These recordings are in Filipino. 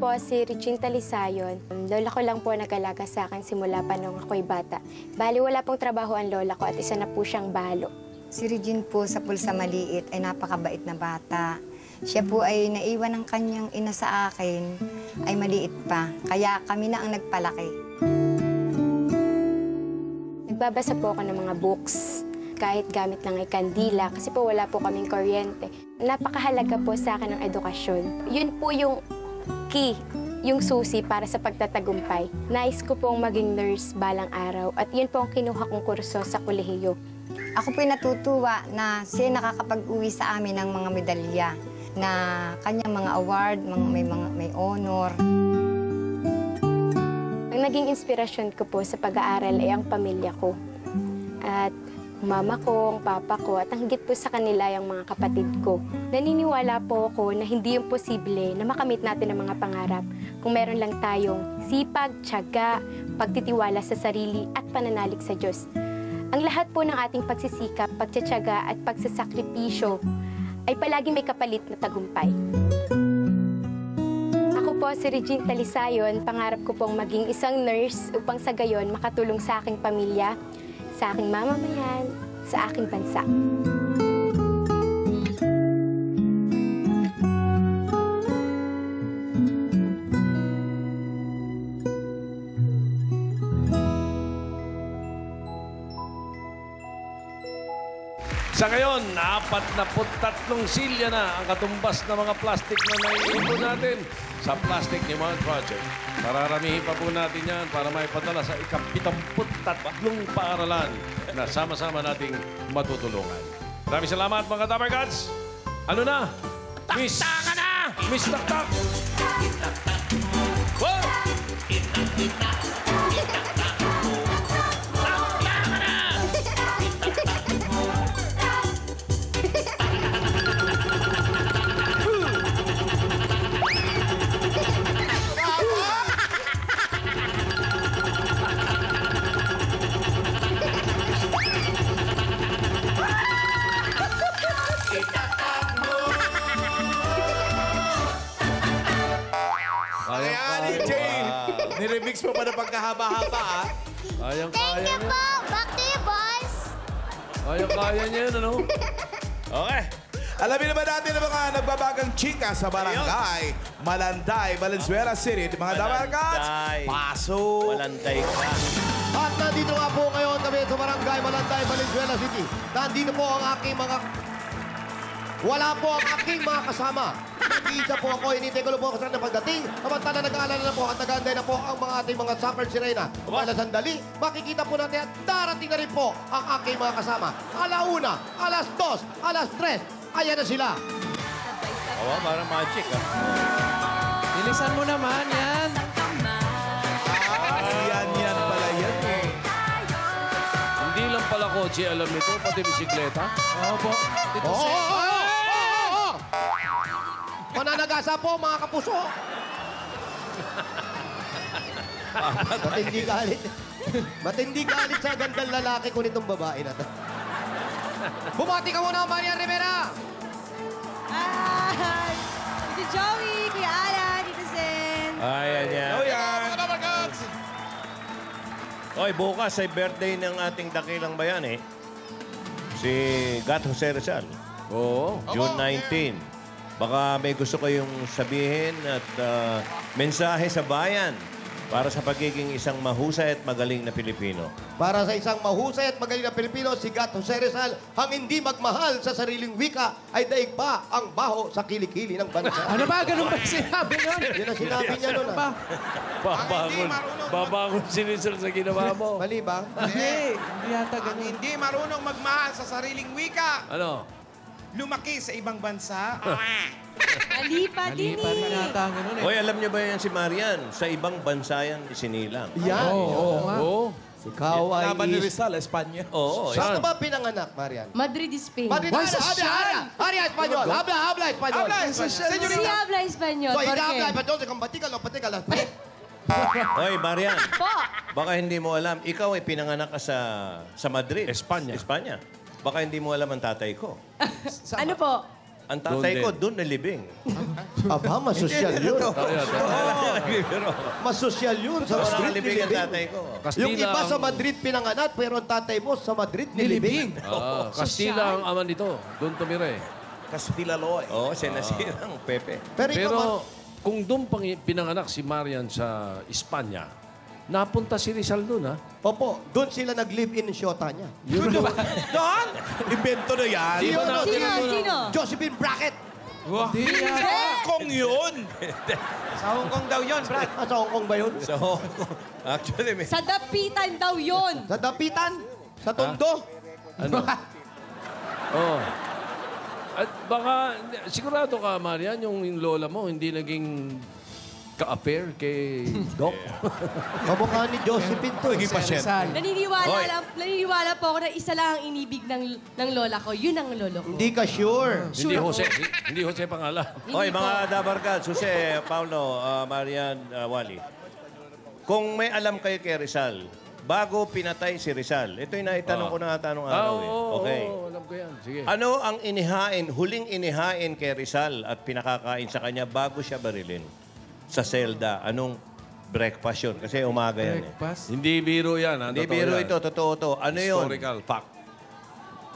po si Regine Talisayon. Lola ko lang po nag-alaga sa akin simula pa nung ako'y bata. Bali, wala pong trabaho ang lola ko at isa na po siyang balo. Si Regine po sa pulsa maliit ay napakabait na bata. Siya po ay naiwan ng kanyang ina sa akin ay maliit pa. Kaya kami na ang nagpalaki. Nagbabasa po ako ng mga books. Kahit gamit lang ay kandila kasi po wala po kaming kuryente. Napakahalaga po sa akin ng edukasyon. Yun po yung key, yung susi para sa pagtatagumpay. Nais ko pong maging nurse balang araw at yun po ang kinuha kong kurso sa kolehiyo. Ako po'y natutuwa na siya nakakapag-uwi sa amin ng mga medalya na kanyang mga award, may honor. Ang naging inspirasyon ko po sa pag-aaral ay ang pamilya ko. At mama ko, ang papa ko, at ang higit po sa kanila yung mga kapatid ko. Naniniwala po ako na hindi yung posible na makamit natin ang mga pangarap kung meron lang tayong sipag, tiyaga, pagtitiwala sa sarili at pananalig sa Diyos. Ang lahat po ng ating pagsisikap, pagtitiyaga at pagsasakripisyo ay palaging may kapalit na tagumpay. Ako po si Regine Talisayon, pangarap ko pong maging isang nurse upang sa gayon makatulong sa aking pamilya, sa aking mamamayan, sa aking bansa. Sa ngayon, 43 silya na ang katumbas na mga plastic na naiipon natin sa Plastic Demand Project. Pararamihin pa po natin yan para maipadala sa ika-73 paaralan na sama-sama nating matutulungan. Maraming salamat mga Dapper Cats. Ano na? Miss... Taktakan na! Miss Taktak! Wow! Niremix mo pa na pagkahaba-haba, ah. Kayang-kaya niya. po! Back to you, boys! Kayang-kaya niya yan, ano? Okay. Alamin naman natin ang mga nagbabagang chika sa barangay Malanday, Valenzuela City. Mga Dabarkats, paso! Malanday ka. At nandito nga po ngayon kami sa barangay Malanday, Valenzuela City. Nandito po ang aking mga... Wala po ang aking mga kasama. Nag-iisa po ako, hinintay ko lang po ako saan na pagdating. Samantala nag-aalala na po at nag-aanday na po ang mga ating mga soccer sirena. Kumala sandali, makikita po natin at darating na rin po ang aking mga kasama. Alauna, alas 2, alas 3, ayan na sila. Oo, parang magic, ah. Bilisan mo naman, yan. Yan pala yan, eh. Hindi lang pala kotse alam nito, pati bisikleta. Opo. Dito Mananagasa po, mga kapuso. Matindi galit. Matindi galit sa gandang lalaki ko nitong babae na to. Bumati ka muna, Maria Rivera. Hi! Dito Joey, Kuya Alan, Dito Zen. Ayan yan. Oh, yan. Oy, bukas ay birthday ng ating dakilang bayani. Si Gat Jose Rizal. Oo. June 19. Baka may gusto kayong sabihin at mensahe sa bayan para sa pagiging isang mahusay at magaling na Pilipino. Para sa isang mahusay at magaling na Pilipino, si Gat Jose Rizal, ang hindi magmahal sa sariling wika ay daig pa ang baho sa kilikili ng bansa. Ano ba? Ganun ba sinabi nun? Yun ang sinabi niya nun. Ba? Babangon si Rizal sa ginawa mo. Mali ba? Hindi. Hindi yata Ang ganun. hindi marunong magmahal sa sariling wika, Ano? lumaki sa ibang bansa. Ali pa Mali din pa rin yata ang ganun eh. Oy, alam niyo ba yan si Marian? Sa ibang bansa yan isinilang. Yan. Oo nga. Oo. Ikaw ay... Laban ni Rizal, Espanya. Oo, Saan ka yan. ba pinanganak, Marian? Madrid, Spain. Madrid, Why, Aria, Espanyol. Habla, Espanyol. Si habla Espanyol. So, ¿Por habla qué? Espanyol, kambatigal, patigal. Oy, Marian. Po. Baka hindi mo alam. Ikaw ay pinanganak ka sa Madrid. Espanya. Espanya. Baka hindi mo alam ang tatay ko. Ano po? Ang tatay Doon ko, din. doon nalibing. Aba, masosyal yun. Nagbibiro. Masosyal yun. Sa Doon Madrid, nakalibing ang nilibing. tatay ko. Kastila Yung iba sa ang- Madrid pinanganak, pero ang tatay mo sa Madrid, nilibing. Kastila ang ama nito. Doon tumira eh. Castilla Loy. Oo, sinasirang Pepe. Pero ikaw, Pero kung doon pinanganak si Marian sa Espanya, napunta si Rizal doon, ha? Opo, doon sila nag-live-in ng syota niya. Doon? Invento na yan. Di ba natin Sino? Sino? Josephine Brackett. Di yata. Kong yun. Sa Hong Kong daw yun, Brad. Sa Hong Kong ba yun? So, actually, may... Sa dapitan daw yun. Sa Dapitan? Sa Tondo? Ano? Oh. At baka, sigurado ka, Marian, yung lola mo hindi naging ka-affair kay Doc. Kamukha ni Josephine to. Naging pasyente. Rizal. Naniniwala po ako na isa lang ang inibig ng lola ko. Yun ang lolo ko. Hindi ka sure. Hindi Jose. Hindi Jose pangalan. Hoy, mga Dabarkad, Jose, Paulo, Marian, Wally. Kung may alam kayo kay Rizal, bago pinatay si Rizal, ito yung naitanong ko na tanong araw eh. Okay. Alam ko yan. Sige. Ano ang huling inihain kay Rizal at pinakakain sa kanya bago siya barilin? Sa selda, anong breakfast yun? Kasi umaga yan eh. Breakfast. Hindi biro yan. Ha? Hindi Totoo biro yan. ito, totoo to. Ano yun? Historical fact.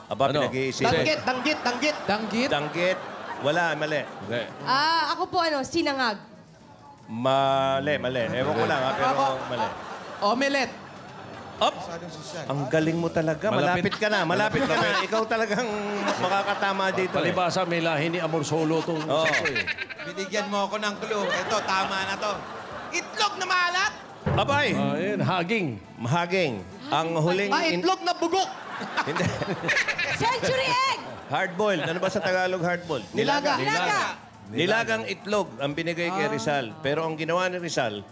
Aba, Ano? pinag-iisipan. Danggit. Danggit. Danggit. Wala, mali. Hindi. Ako po sinangag. Mali. Ewan ko lang ha, pero mali. Omelette. Up! Ang galing mo talaga. Malapit ka na. Ikaw talagang makakatama dito. Eh. Palibasa, may lahi ni Amor Solo itong Oo. sakto eh. Binigyan mo ako ng clue. Ito, tama na to. Itlog na maalat. Abay! Ayun, haging. Mahaging. Ang huling... Itlog na bugok. Hindi. Century egg! Hard-boiled. Ano ba sa Tagalog hard-boiled? Nilaga. Nilagang itlog ang binigay kay Rizal. Pero ang ginawa ni Rizal,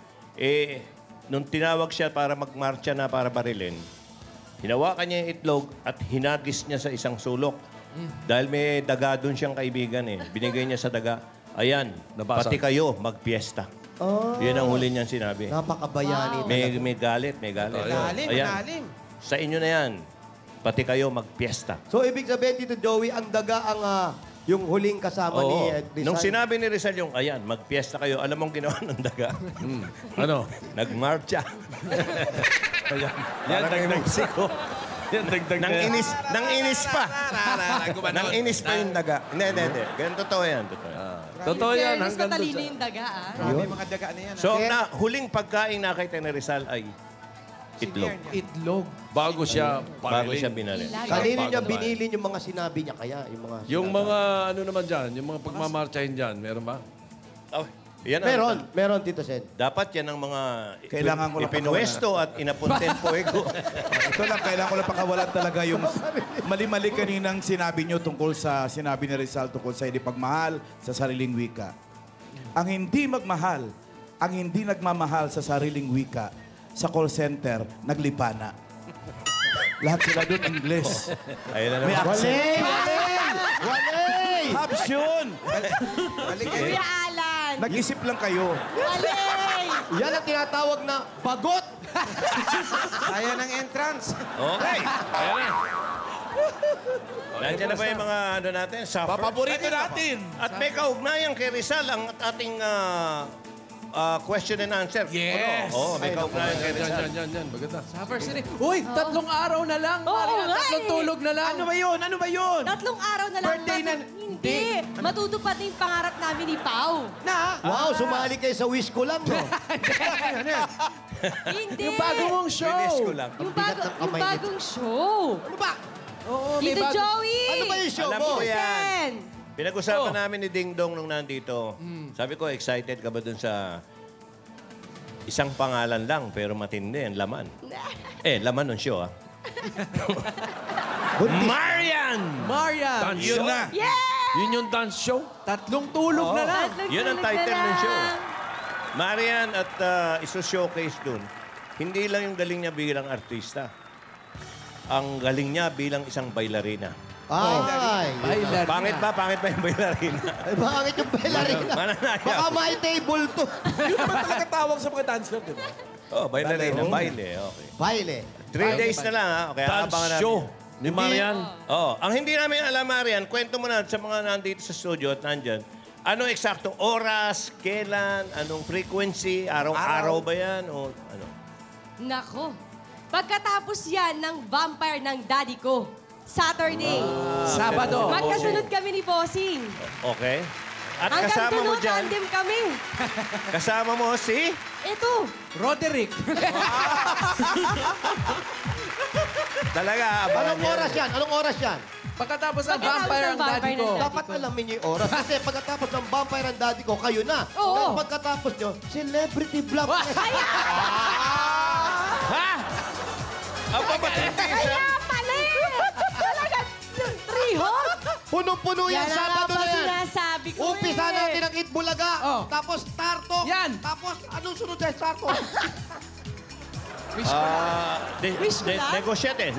nung tinawag siya para magmarcha na para barilin, hinawakan niya yung itlog at hinagis niya sa isang sulok. Dahil may daga doon siyang kaibigan eh. Binigay niya sa daga, ayan, Nabasa. pati kayo magpiesta. Yun ang huli niyang sinabi. Napakabayani. May galit. Malalim. Sa inyo na yan, pati kayo magpiesta. So, ibig sabihin dito, Joey, ang daga ang yung huling kasama ni Oo. Rizal. Nung sinabi ni Rizal yung, ayan, magpiesta kayo, alam mong ginawa ng daga? Ano? Nagmarcha. Yan, dagdag. Yan, dagdag Nang na yan. inis pa. Nang inis pa yung daga. Hindi. Ganun totoo yan. Totoo yan. Fairness, Hanggang matalino doon yung daga, Grabe mga daga na yan. So, huling pagkain nakita ni Rizal ay itlog. Itlog. bago siya Bago siya pariling. binali. Kanino niya Bago binili yung mga sinabi niya kaya? Yung mga ano naman dyan, yung mga pagmamarchahin dyan, meron ba? Oh, yan ang- Meron, Tito Sen. Dapat yan ang mga Kailangan ko lang ipinuwesto at inapunten fuego. Ito lang, kailangan ko lang pakawalan talaga yung mali-mali kaninang sinabi nyo tungkol sa sinabi ni Rizal tungkol sa hindi pagmahal sa sariling wika. Ang hindi magmahal, ang hindi nagmamahal sa sariling wika, sa call center, naglipana. Lahat sila doon Ingles. Ayun na May naman. accent. Walay! Habs yun. Kuya Alan! Nag-isip lang kayo. Walay! Yan ang tinatawag na bagot! Kaya ng entrance. Okay. Ayan na. Nandiyan na ba yung mga ano natin? Suffer? Paborito natin. At may kaugnayan kay Rizal ang ating question and answer. Yes. Ano? Oo, may kaugnayan kay Rizal. Yan. Maganda. Suffer City. Uy, 3 araw na lang. Oo Marian, nga 3 eh. tulog na lang. Ano ba yun? 3 araw na lang. Birthday na- Hindi. Matutupad na yung pangarap namin ni Pau. Na? Wow, sumali kayo sa wish ko lang, no? Hindi. Yung bago mong show. Bilis ko lang. Yung, bigat ng yung kamay nito. bagong show. Ano ba? Oo, may Tito bago. Joey! Ano ba yung show Alam mo? ko yan. Sen! Pinag-usapan namin ni Ding Dong nung nandito. Sabi ko, excited ka ba dun sa isang pangalan lang pero matindi ang laman? Laman ng show, ah. Marian! Marian. Dance Yun show? na. Yeah! Yun yung dance show? 3 tulog na lang. Yun ang title ng show. Marian at iso-showcase dun, hindi lang yung galing niya bilang artista. Ang galing niya bilang isang bailarina. Ay! Bailar Pangit ba? Pangit ba yung bailarina? Ay, bakit yung bailarina? Mananaya. Baka may table to. Yun naman talaga tawag sa mga dancer, di ba? Oh, bailarina. Baile. Okay. Baile. 3 days na lang, ha? Okay, Dance abangan namin. show. Ni Marian? Oo. Ang hindi namin alam, Marian, kwento mo na sa mga nandito sa studio at nandyan. Anong eksaktong oras, kailan, anong frequency, araw-araw ba yan? O ano? Nako. Pagkatapos yan ng vampire ng daddy ko, Saturday. Sabado. Magkasunod kami ni Bossing. Okay. At Hanggang kasama mo dulo, dyan, tandem kami. kasama mo si... Ito. Roderick. Talaga, abangan Anong oras yan? Anong oras yan? Pagkatapos ng Pagkatapos vampire ng ang daddy vampire ko. ng daddy. Dapat alamin niyo yung oras. Kasi pagkatapos ng vampire ang daddy ko, kayo na. Oo. Pero pagkatapos nyo, celebrity vlog. Ha? Ang pamatindi siya. Mali! Talaga, trihog. Punong-puno yan, Yan ang Sabado na yan. sinasabi ko Umpisa natin ang Eat Bulaga. Oh. Tapos Tartok. Yan. Tapos anong sunod sa Tartok? Negosyete.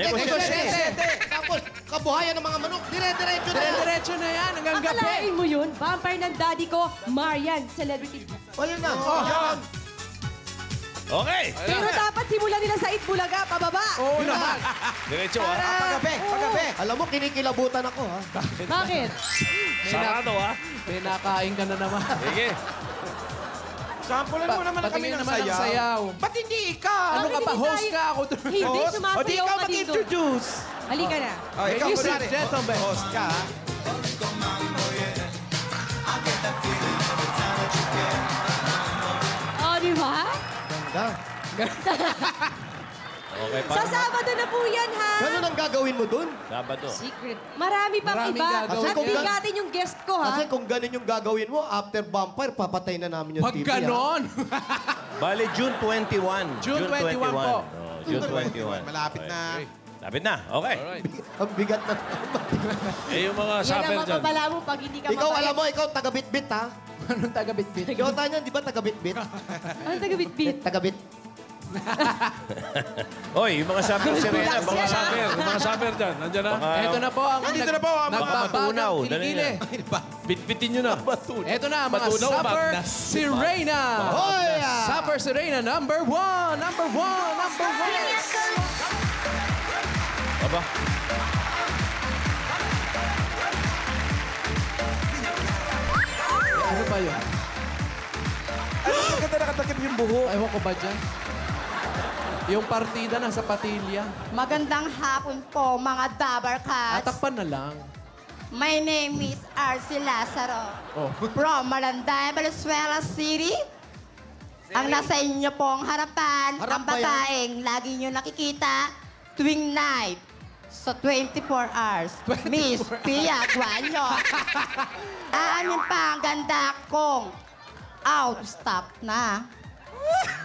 Tapos kabuhayan ng mga manok. Dire-diretso na yan. Dire-diretso na yan hanggang gabi. Akalain mo yun, vampire ng daddy ko, Marian, celebrity. O yun na. Yan. Okay. Pero dapat simulan nila sa Itbulaga, pababa. Oo naman. Diretso, ha? Paggabi. Alam mo, kinikilabutan ako, ha? Bakit? Sarado, ha? May nakain ka na naman. Sige. Sampulan mo naman kami Patingin ng naman ng sayaw. sayaw. Ba't hindi ikaw? Ano ka ba? Hindi Host tayo- ka ako. Hindi, O di sumasayaw ikaw ka din doon. mag-introduce. Halika na. Oh, ikaw, Ladies and kunwari. gentlemen. Host ka, ha? Oh, di ba? Okay, Sa Sabado na po yan, ha? Ganun ang gagawin mo dun? Sabado. Secret. Marami pang Maraming iba. gagawin At yan. bigatin yung guest ko, ha? Kasi kung ganun yung gagawin mo, after vampire, papatay na namin yung Pag TV, ganon. Bali, June 21. June 21 po. Oh, June 21. Malapit na. Lapit na. Okay. Alright. Ang bigat na. Eh, yung mga Yan supper ang dyan. mapapala mo pag hindi ka Ikaw, mabait. alam mo, ikaw, taga-bit-bit, ha? Anong taga-bitbit? Ikaw, Tanya, di ba taga-bit-bit? Ano taga-bit-bit? Taga-bit. Oy, yung mga sabi ng Serena, Mga mga supper, yung mga supper dyan. Nandiyan na. Eto na po ang Nandito na po ang mga matunaw. nagbabagang Dali kilikili. Bitbitin nyo na. Eto na, mga Matunaw, supper Magnas. si Reyna. Hoy! Supper si Reyna, number one. Aba. Ano ba yun? Ano ang ganda nakatakip yung buhok? Ewan ko ba dyan? Yung partida nasa patilya. Magandang hapon po, mga Dabar Cats. Atakpan na lang. My name is Arcy Lazaro. Oh. From Malanday, Valenzuela City. Ang nasa inyo pong harapan, Harap ang ba yan? babaeng lagi nyo nakikita tuwing night sa 24 hours. Miss Pia Guanyo. Aanin pa ang ganda kong out of stock na.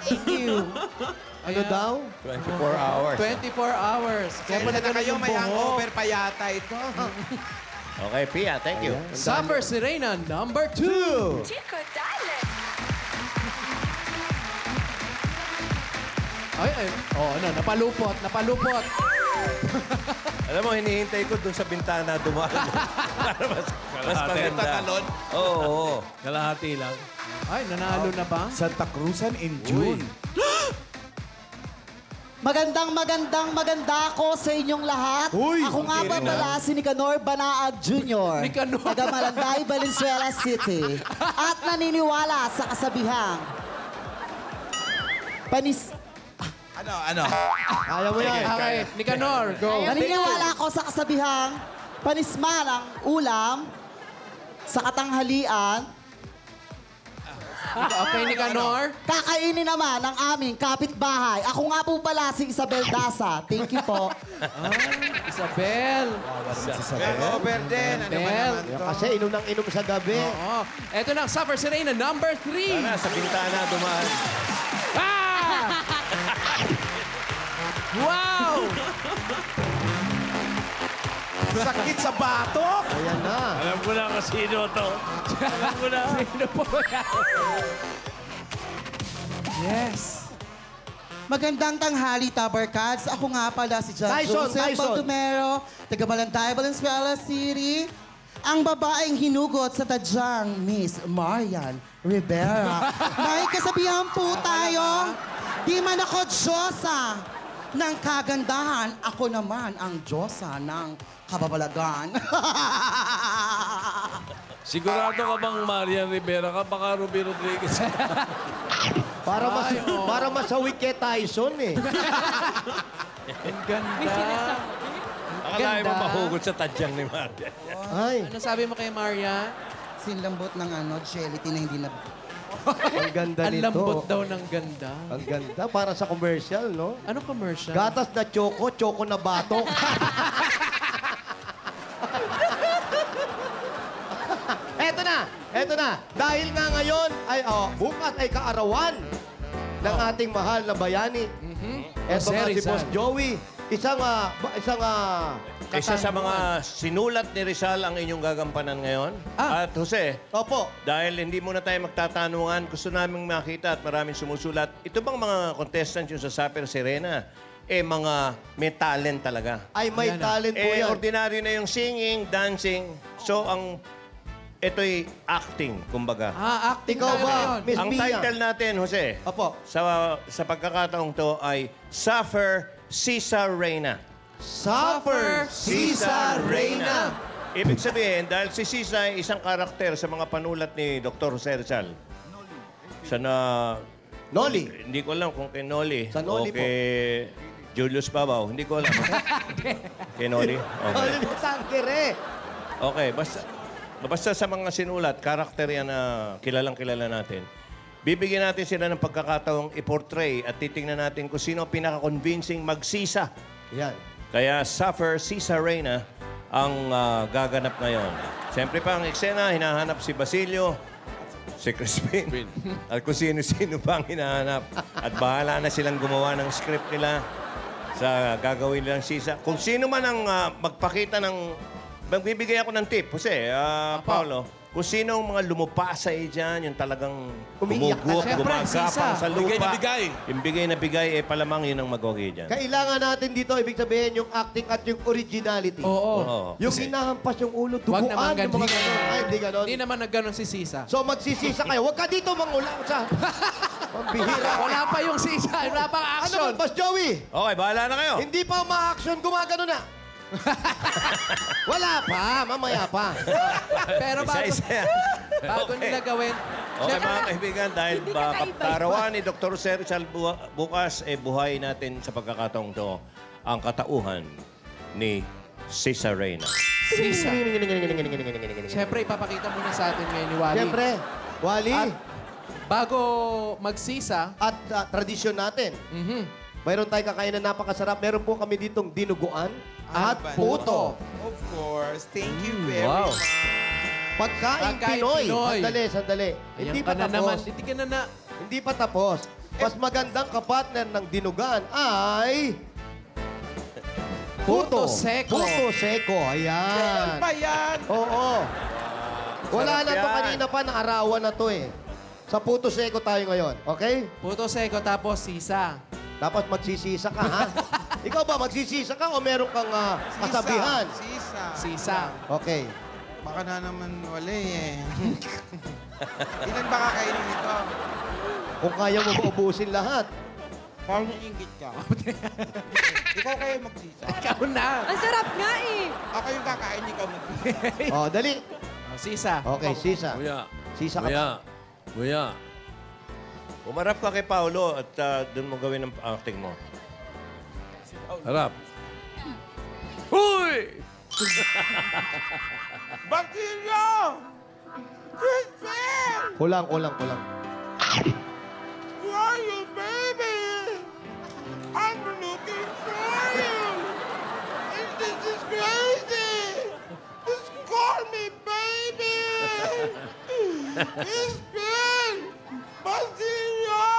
Thank you. Ano daw? 24 hours. 24 hours. Kaya Kaya pala na kayo, ganun yung may buhok. hangover pa yata ito. Okay, Pia, thank you. Supper si Reyna, number 2. Ay. Oh, ano, napalupot. Alam mo, hinihintay ko dun sa bintana dumaan. Para mas maganda. Tatalon. Oo. Kalahati lang. Ay, nanalo na ba? Santa Cruzan in June. Maganda ako sa inyong lahat. Uy, Ako nga hindi ba rin, pala si Nicanor Banaag Jr. Nicanor. Taga Malanday, Valenzuela City. At naniniwala sa kasabihang Ano? Kaya mo yan. Okay, Nicanor, go. Naniniwala ako sa kasabihang panisman ang ulam sa katanghalian. Okay, Nicanor. Kakainin naman ng aming kapitbahay. Ako nga po pala si Isabel Daza. Thank you po. Isabel. Hangover din. Ano ba Bel. naman to? Kasi inom ng inom sa gabi. Oo. Eto na, Supper si Reyna, number 3. Sana sa bintana dumaan. Ah! Wow! Sakit sa batok. Ayan na. Alam ko na kung sino to. Alam ko na. Sino po yan? Yes. Magandang tanghali, Tabarkads. Ako nga pala si John Joseph Baldomero, taga Malanday, Valenzuela City. Ang babaeng hinugot sa tadyang Miss Marian Rivera. May kasabihan po tayo, di man ako Diyosa, ng kagandahan. Ako naman ang Diyosa ng kababalagan. Sigurado ka bang Marian Rivera ka? Baka Ruby Rodriguez. Para masawik kay Tyson eh. Ang ganda. Akalain mo mahugot sa tadyang ni Maria. Ay, Ano sabi mo kay Maria? Sinlambot ng gelatin na hindi na... ang ganda Ang nito. lambot daw ng ganda. Ang ganda. Para sa commercial, no? Ano commercial? Gatas na choco na batok. Eto na. Dahil nga ngayon, bukas ay kaarawan ng ating mahal na bayani. Eto Jose nga si Rizal. Boss Joey. Isa sa mga sinulat ni Rizal ang inyong gagampanan ngayon. At Jose, Opo. dahil hindi muna tayo magtatanungan, gusto naming makita at maraming sumusulat. Ito bang mga contestants yung sa Saper Serena, mga may talent talaga. Ay, may talent po yan. Ordinaryo na yung singing, dancing. So, ito'y acting, kumbaga. Acting Ikaw tayo ba, ngayon. Miss Ang Mia? title natin, Jose, Opo. sa pagkakataong to ay Suffer Cesar Reyna. Suffer Cesar Reyna. Ibig sabihin, dahil si Cesar ay isang karakter sa mga panulat ni Dr. Jose Rizal. Noli. Hindi ko alam kung kay Noli Sa Noli o kay Julius Babaw. Hindi ko alam. Kay Noli? Okay. Noli ni Sangkere. Okay, basta sa mga sinulat, karakter yan na kilalang-kilala natin. Bibigyan natin sila ng pagkakataong i-portray at titingnan natin kung sino ang pinaka-convincing magsisa. Yan. Kaya Suffer Cesar Reyna ang gaganap ngayon. Siyempre pa ang eksena, hinahanap si Basilio, si Crispin, at kung sino-sino pa ang hinahanap. At bahala na silang gumawa ng script nila sa gagawin nilang sisa. Kung sino man ang magpakita ng... Magbibigay ako ng tip, Jose, Paolo. Kung sino ang mga lumupasay dyan, yung talagang Umiiyak gumugok, Siyempre, gumagapang sisa. sa lupa. Bigay na bigay. Yung bigay na bigay, palamang yun ang magwagi dyan. Kailangan natin dito, ibig sabihin, yung acting at yung originality. Oo. Oo. Yung hinahampas yung ulo, duguan, Huwag naman yung mga ganun. ganun. Ay, hindi ganun. Hindi naman nagganon si Sisa. So, magsisisa kayo. Huwag ka dito mangulang sa... Pambihira. Wala pa yung Sisa. Wala pang Ano action. ba, Boss Joey? Okay, bahala na kayo. Hindi pa ma-action, gumagano na. Wala pa, mamaya pa. Pero bago, Isa-isa yan. bago Okay. nila gawin, Okay, mga kaibigan, dahil kaptarawan ni Dr. Sir Rizal bukas, buhay natin sa pagkakataong to ang katauhan ni Cesar Reyna. Sisa. Siyempre, ipapakita muna sa atin ngayon ni Wally. Siyempre, Wally, At bago magsisa, at tradisyon natin, mayroon tayong kakain na napakasarap. Meron po kami ditong dinuguan at puto. Of course. Thank you very Wow. much. Pagkain Pagkain Pinoy. Pinoy. Sandali. Hindi pa ayan ka na naman. tapos. Hindi ka na. Hindi pa tapos. Mas magandang kapartner ng dinugan ay... Puto Seco. Puto Seco. Ayan. Pa yan. Oo. Wala Sarap na to yan. kanina pa, naarawan na to eh. Sa Puto Seco tayo ngayon, okay? Puto Seco tapos Sisa. Tapos magsisisa ka, ha? Ikaw ba, magsisisa ka o meron kang kasabihan? Sisa. Sisa. Okay. Baka na naman wali eh. Ilan ba kakainin ito? Kung kaya mo maubusin lahat. Parang iingit ka. Ikaw kayo magsisa. Ikaw na. Ang sarap nga eh. Ako yung kakain, ikaw magsisa. Oh, dali. Sisa. Okay, sisa. Kuya. Sisa ka Kuya. Kuya. Umarap ka kay Paolo at doon mo gawin ang acting mo. Harap. Huy! Basilio! Crispin! Kulang. Where are you, baby? I'm looking for you. And this is crazy. Just call me, baby. Crispin! Basilio!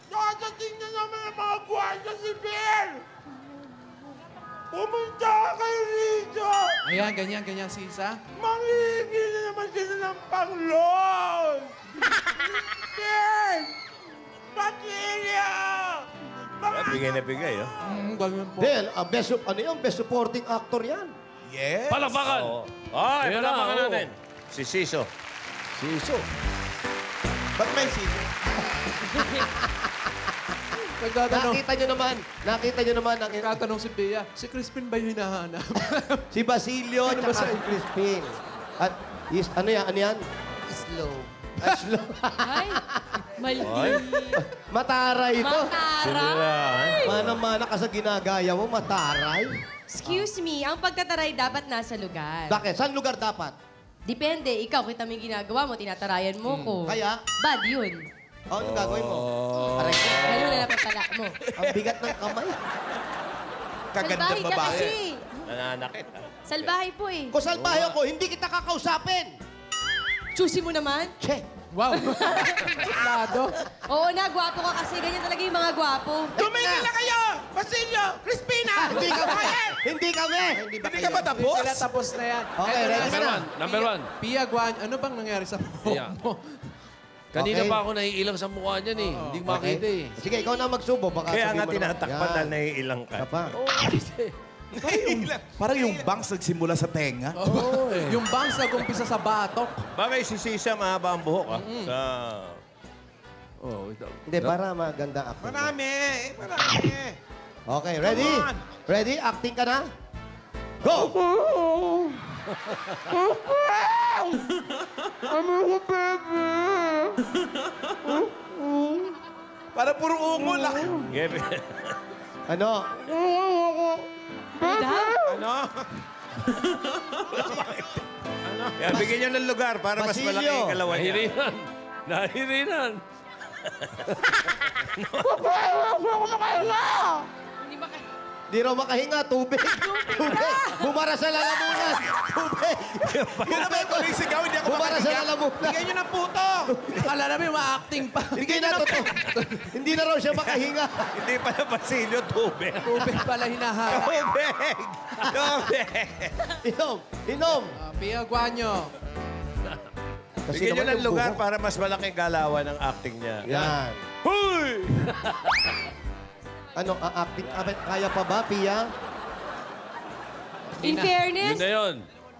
Dadating na naman ang mga gwardiya si Ben! Pumunta ka kayo rito! Ayan, ganyan, Sisa. Manghihingi na naman sila ng pang-loan! Ben! Basilio! Bigay na bigay, oh. Ganyan po. Del, best supporting actor yan. Yes! Palakpakan! Oo. Ay, Ayan na, palapakan oo. natin. Si Siso. Siso. Ba't may sino? Nagtatanong. Nakita nyo naman ang Nagtatanong si Bea, si Crispin ba yung hinahanap? si Basilio at si Crispin. At ano yan? Ano yan? Slow. Slow. Ay, mali. Mataray ito. Mataray! Mana-mana ka sa ginagaya mo, mataray. Excuse me, ang pagtataray dapat nasa lugar. Bakit? Saan lugar dapat? Depende, ikaw, kita mo yung ginagawa mo, tinatarayan mo ko. Kaya? Bad yun. Anong gagawin mo? Aray ko. Ganun na napatala mo. Ang bigat ng kamay. Salbahe ka kasi. Nananakit. Salbahe po eh. Kung salbahe ako, hindi kita kakausapin. Susi mo naman. Che. Wow. Lado. Oo na, gwapo ka kasi. Ganyan talaga yung mga gwapo. Tumigil na kayo! Basilio! Crispina! Hindi kami! Hindi kami! Hindi ka ba tapos? Sila tapos na yan. Okay, Eto ready na. na. Number one. Pia Guan, ano bang nangyari sa Pia. mo? Kanina Okay. pa ako naiilang sa mukha niyan eh. Hindi ko makita eh. Sige, ikaw na magsubo. Baka Kaya sabihin nga mo naman. tinatakpan dahil naiilang ka. Ka pa. Parang yung bangs nagsimula sa tenga. Oo, yung bangs nag-umpisa sa batok. Bagay si Sisa, mahaba ang buhok Sa... Oh, ito. Hindi, para maganda ako. Marami! Marami! Okay, ready? Come on. Ready? Acting ka na? Go! Parang puro ungol ah. Ano? Ano? Kaya bigyan nyo ng lugar para mas Basilio. malaki yung kalawan niya. Nahirinan. Nahirinan. Di raw makahinga. Tubig. Tubig. Bumara sa lalamunan. Tubig. Yun naman yung kumisigaw, hindi ako Bumara sa lalamunan. Bigyan nyo ng puto! Akala namin ma-acting pa. Hindi na totoo. Hindi na raw siya makahinga. Hindi pala Basilio, tubig. Tubig pala hinahanap. Tubig! Tubig! Inom. Inom. Pia Guanyo. Bigyan nyo naman ng yung lugar buhok. para mas malaki galawan ng acting niya. Yan. Huy! Ano, acting? Kaya pa ba, Pia? In Yun fairness, na yun.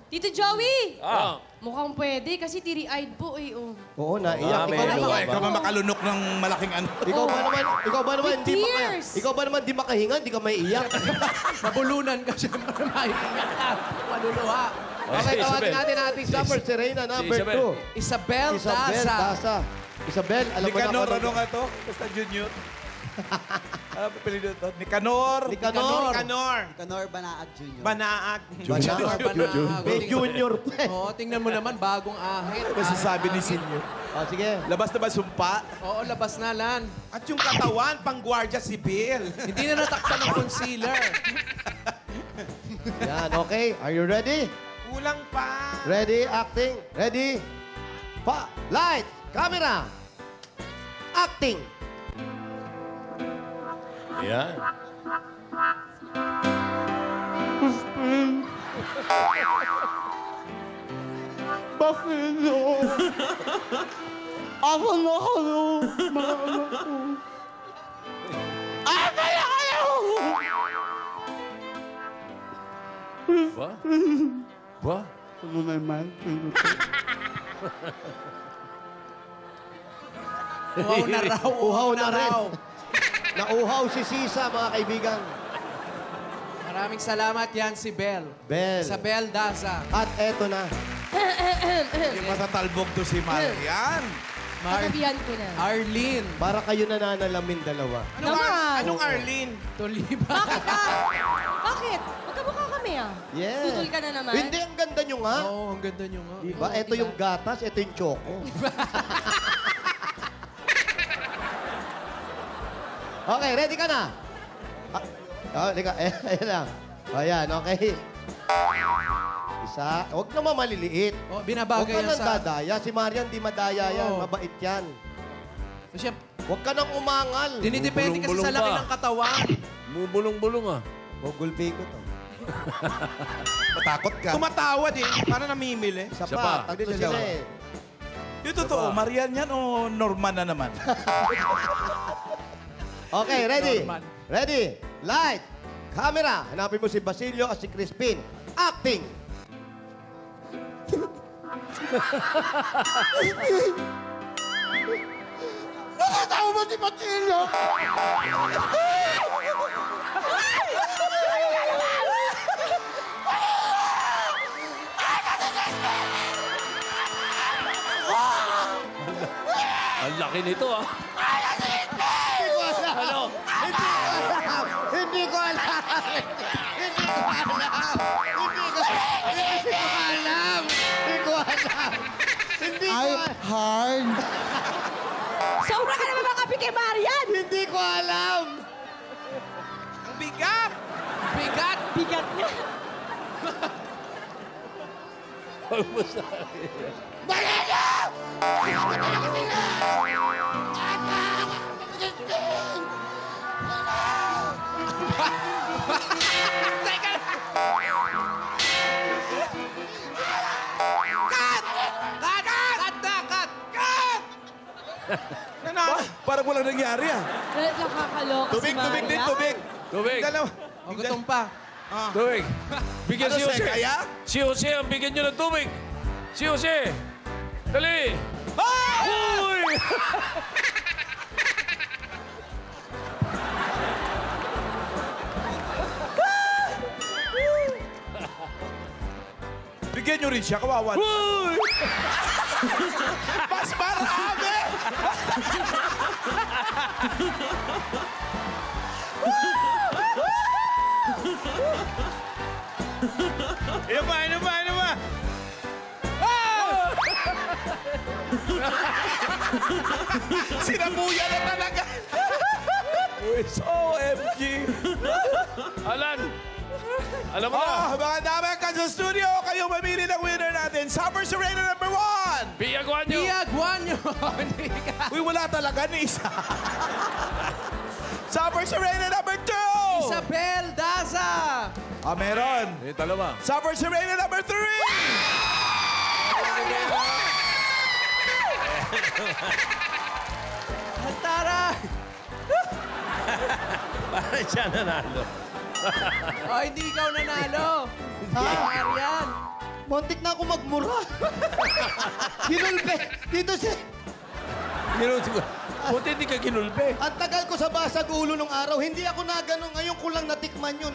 Tito Joey, Ah. mukhang pwede kasi tiri-eyed po eh. Oh. Oo, naiyak. may Ikaw lugar naman. ba? Ikaw ba makalunok ng malaking ano? Ikaw ba naman, With tears. ikaw ba naman di makahinga, di ka maiiyak? Nabulunan ka siya para maiingat ka. Maluluha. Okay, Si tawagin Isabel. natin ating summer si Reyna, number Isabel. 2. Isabel Isabel Daza. Daza. Isabel, alam mo na Nicanor, ako. ano nga to? Basta Junior. Ano pa pilido to? Nicanor. Nicanor. Kanor! Kanor Banaag Jr. Banaag. Banaag. May junior pa eh. Oo, tingnan mo naman, bagong ahit. Ano masasabi ni Silvio? Oh, sige. Labas na ba sumpa? Oo, labas na, Lan. At yung katawan, pang Guardia Civil. Hindi na natakpan ng concealer. Yan, okay. Are you ready? Kulang pa. Ready, acting. Ready? Light, camera. Acting. Yan. Ako na kayo, mga anak ko. Ako na kayo! Ba? Ba? Ano naman? Uhaw na raw. Uhaw na rin. Nauhaw si Sisa, mga kaibigan. Maraming salamat yan si Bel. Bel. Isabel Daza. At eto na. Hindi matatalbog to si Marian. Kagabihan ko na. Arlene. Para kayo nananalamin dalawa. Anong Arlene? Toliba. Bakit ah? Bakit? Magkamukha kami ah. Yeah. Tutol ka na naman. Hindi, ang ganda nyo nga. Oo, ang ganda nyo nga. Diba? Ito yung gatas, ito yung choco. Okay, ready ka na? Lika, ayan lang. Ayan, okay. Isa. Huwag naman maliliit. Oh, Huwag binabagay ka yan nang sa... dadaya. Si Marian, di madaya yan. Oo. Mabait yan. Siya, Huwag ka nang umangal. dinidepende kasi sa Bulong-bulong laki pa. ng katawan. Bubulong-bulong ah. Gugulpi ko to. Matakot ka. Tumatawad eh. Para namimili. Isa Siya pa. pa. Tatlo sila eh. Yung totoo, Marian yan o Norman na naman? Okay, ready? Norman. Ready? Light. Camera. Hanapin mo si Basilio at si Crispin. Acting. Tao mo si Patillo! Ang laki nito, ah. Ano? Hindi ko alam! Hindi ko alam! Ay, hard. Sobra ka naman makapi kay Marian! Hindi ko alam! Ang bigat! Bigat! Bigat niya. Huwag mo sabi. Teka lang! Cut! Cut! Cut na! Cut! Cut! Nanalo! Parang walang nangyari ah. Nakakaloka Tubig, si tubig Maria. din, tubig. Tubig. Dalawa. O, gutom pa. Tubig. Bigyan Ano, si Jose. kaya? Si Jose, ang bigyan nyo ng tubig. Si Jose. Dali. Uy! Bigyan nyo rin siya, kawawan. Uy! Mas marami! Ano ba? Ano ba? Ano ba? Sinabuya na talaga. OMG. Alan! Alam mo na. Mga dami ka sa studio, kayo mamili ng winner natin. Summer Serena number 1. Pia Guanyo. Pia Guanyo! Hindi ka. Uy, wala talaga ni isa. Summer Serena number 2. Isabel Daza! Meron. Eh, dalawa. Summer Serena number 3. Tara! Para siya nanalo. O, hindi ikaw nanalo. Marian. Muntik na ako magmura. Ginulpe. Dito si... Buti hindi ka kinulpe. Ang tagal ko sa basag ulo nung araw. Hindi ako na gano'n. Ngayon ko lang natikman yun.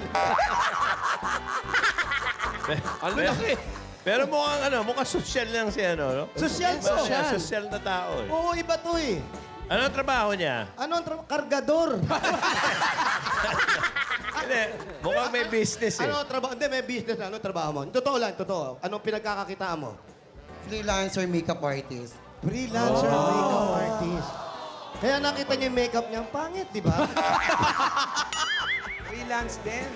Ang laki. Pero mukhang sosyal lang si no? Sosyal to. Sosyal na tao eh. Oo, iba to eh. Ano ang trabaho niya? Ano ang kargador? Hindi, mukhang may business eh. Ano ang trabaho? Hindi, may business. Ano ang trabaho mo? Totoo lang, totoo. Anong pinagkakakitaan mo? Freelancer makeup artist. Freelancer makeup artist. Kaya nakita niyo yung makeup niya, ang pangit, di ba? Freelance din.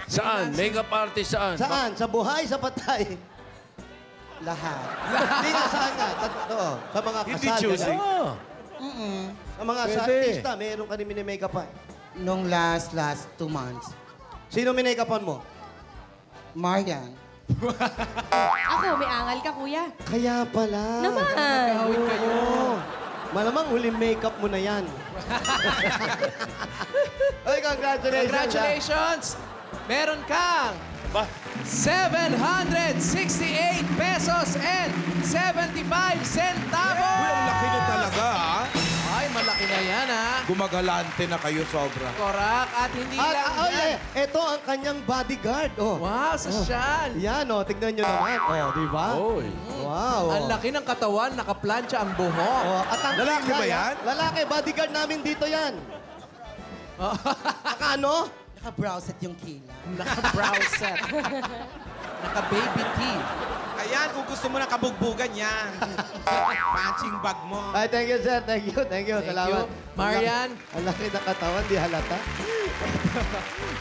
Saan? Makeup artist saan? Saan? Sa buhay, sa patay? Lahat. Hindi nga saan nga. Totoo. Sa mga Hindi kasal. choosy. ganun. Mm-mm. Sa mga sa Pwede. artista, mayroon ka rin mini-makeupan. Nung last 2 months. Sino mini-makeupan mo? Marian. Ako, may angal ka, kuya. Kaya pala. Naman. Gawin kayo. Malamang huling makeup mo na yan. Ay, congratulations. Congratulations! Meron kang Ba? 768 pesos and 75 centavos! Uy, ang laki nyo talaga, ha? Ay, malaki na yan, ha? Gumagalante na kayo sobra. Korak. At hindi lang yan. Ito ang kanyang bodyguard. Oh. Wow, sosyal. Yan, oh. Tignan nyo naman. Oh, di ba? Oy. Wow. Ang laki ng katawan, nakaplansya ang buhok. Oh, at ang Lalaki ba yan? Lalaki, bodyguard namin dito yan. Naka ano? Naka-brow set yung kila. Naka-brow set. Naka-baby teeth. Ayan, kung gusto mo na kabugbugan yan. Punching bag mo. Ay, thank you, sir. Thank you. Thank Salamat. you. Marian, Ang laki ng katawan, di halata.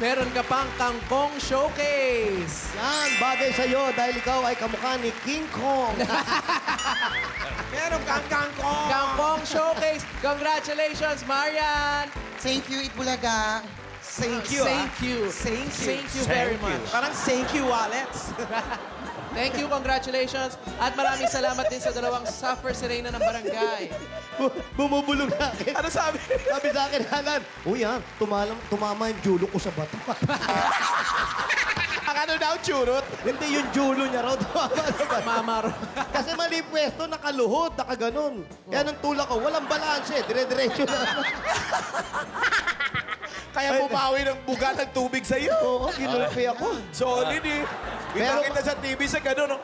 meron ka pang kangkong showcase. Yan, bagay sa'yo dahil ikaw ay kamukha ni King Kong. Meron kang kangkong. Kangkong showcase. Congratulations, Marian. Thank you, Itbulaga. Thank you, Thank you. Thank you very much. Parang thank you wallets. Thank you, congratulations. At maraming salamat din sa dalawang Suffer Serena ng barangay. Bumubulong sa akin. Ano sabi? Sabi sa akin, Halan, uy tumama yung julo ko sa bato. Ano daw, churot? Hindi yung julo niya raw. Mamaro. Kasi mali pwesto, nakaluhod, nakaganon. Kaya nung tulak ko, walang balanse. Dire-diretso na. Kaya bumawi ng buga ng tubig sa'yo. Oo, kinulpi ako. Solid eh. Pero- Kita sa TV sa gano'n. No?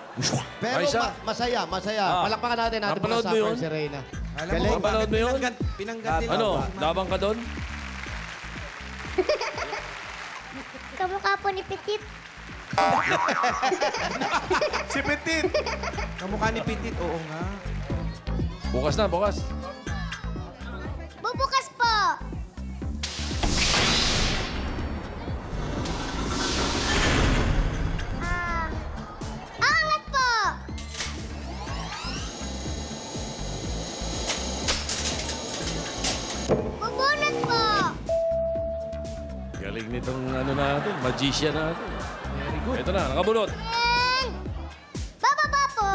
Pero Aysa. masaya, masaya. Palakpakan natin mga Napanood mo suffer yun? si Reyna. Mapanood mo yun? Pinanggat nila. Ano? Labang ka doon? Kamukha po ni Petit. Si Petit. Kamukha ni Petit, oo nga. Bukas na, bukas. Bubukas po. Angat po. Bubunot po. Galing nitong ano natin, magician natin. Very good. Ito na, nakabunot. And bababa po.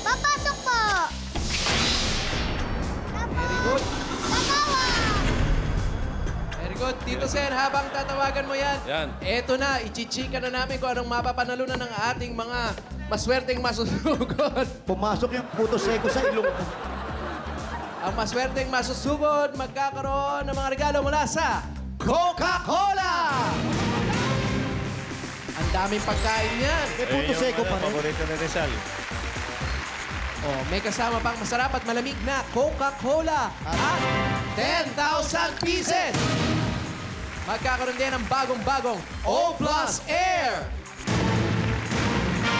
Papasok po. Very good. Tatawa. Very good. Tito Sen, habang tatawagan mo yan, Yan. eto na, ichichika na namin kung anong mapapanalunan ng ating mga maswerteng masusugod. Pumasok yung puto seko sa ilong ko. Ang maswerteng masusugod, magkakaroon ng mga regalo mula sa Coca-Cola! Ang daming pagkain yan. May puto seko pa rin. Paborito ni Rizal. Oh, may kasama pang masarap at malamig na Coca-Cola at 10,000 pieces. Magkakaroon din ng bagong-bagong O Plus Air.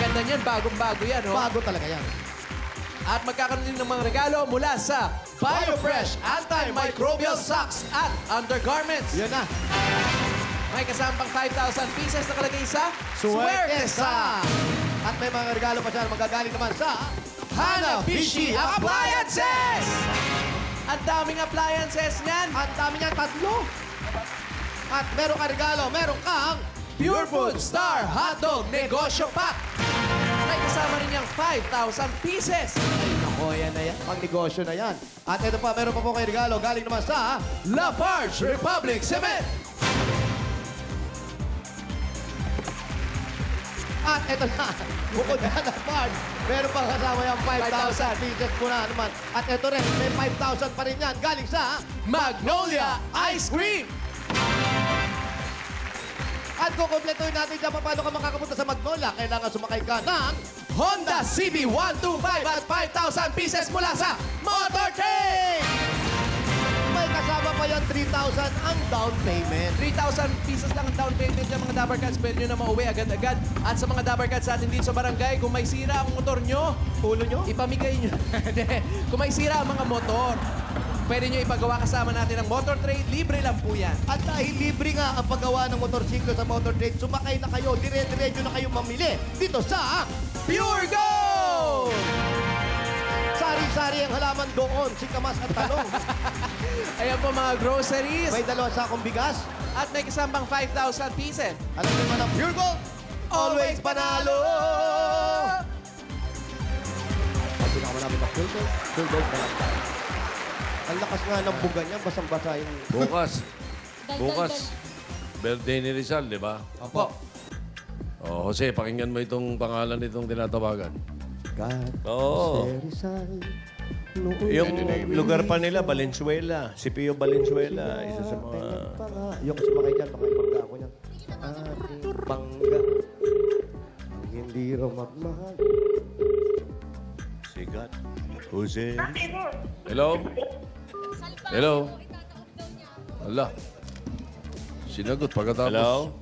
Ganda niyan, bagong-bago yan, oh. Bago talaga yan. At magkakaroon din ng mga regalo mula sa BioFresh Antimicrobial Socks at Undergarments. Yan na. May kasama pang 5,000 pieces na kalagay sa Swerte sa! At may mga regalo pa siya na magagaling naman sa Hanabishi Appliances! Ang daming appliances niyan. Ang dami niyan, 3. At meron ka regalo, meron kang Pure Food Star Hotdog Negosyo Pack. May kasama rin niyang 5,000 pieces. Ay, nako, yan na yan. Pang negosyo na yan. At ito pa, meron pa po kayo regalo galing naman sa Lafarge Republic Cement. At ito na, bukod na na part, meron pa kasama yung 5,000 pieces po na naman. At ito rin, may 5,000 pa rin yan galing sa Magnolia Ice Cream. At kukumpletuhin natin dyan paano ka makakapunta sa Magnolia. Kailangan sumakay ka ng Honda CB125 at 5,000 pieces mula sa Motor Trade. May kasama pa yan 3,000 ang down payment. 3,000 pieces lang ang down payment ng mga Dabber Cats. Pwede nyo na mauwi agad-agad. At sa mga Dabber Cats natin dito sa barangay, kung may sira ang motor nyo, ulo nyo? Ipamigay nyo. Kung may sira ang mga motor, pwede nyo ipagawa kasama natin ang Motor Trade. Libre lang po yan. At dahil libre nga ang paggawa ng motorsiklo sa Motor Trade, sumakay na kayo, dire-diretso na kayo mamili dito sa Pure Gold! Sari-sari ang halaman doon, sikamas at talong. Ayan po mga groceries. May 2 sakong bigas. At may kasamang 5,000 pieces. Alam naman ang Pure Gold, always panalo! Pag pinakaman namin ng Pure Gold, Pure Gold na lang tayo. Ang lakas nga ng buga niya, basang-basa yung... Bukas, birthday ni Rizal, di ba? Opo. Oh, Jose, pakinggan mo itong pangalan nitong tinatawagan. God, Oo. Rizal, Yung lugar pa nila, Valenzuela. Si Pio Valenzuela. Isa sa mga... Yung sumakay dyan, baka ibangga ako niyan. Ating bangga, ang hindi raw magmahal. Sigat. Jose. Hello? Hello? Ala. Sinagot pagkatapos. Hello?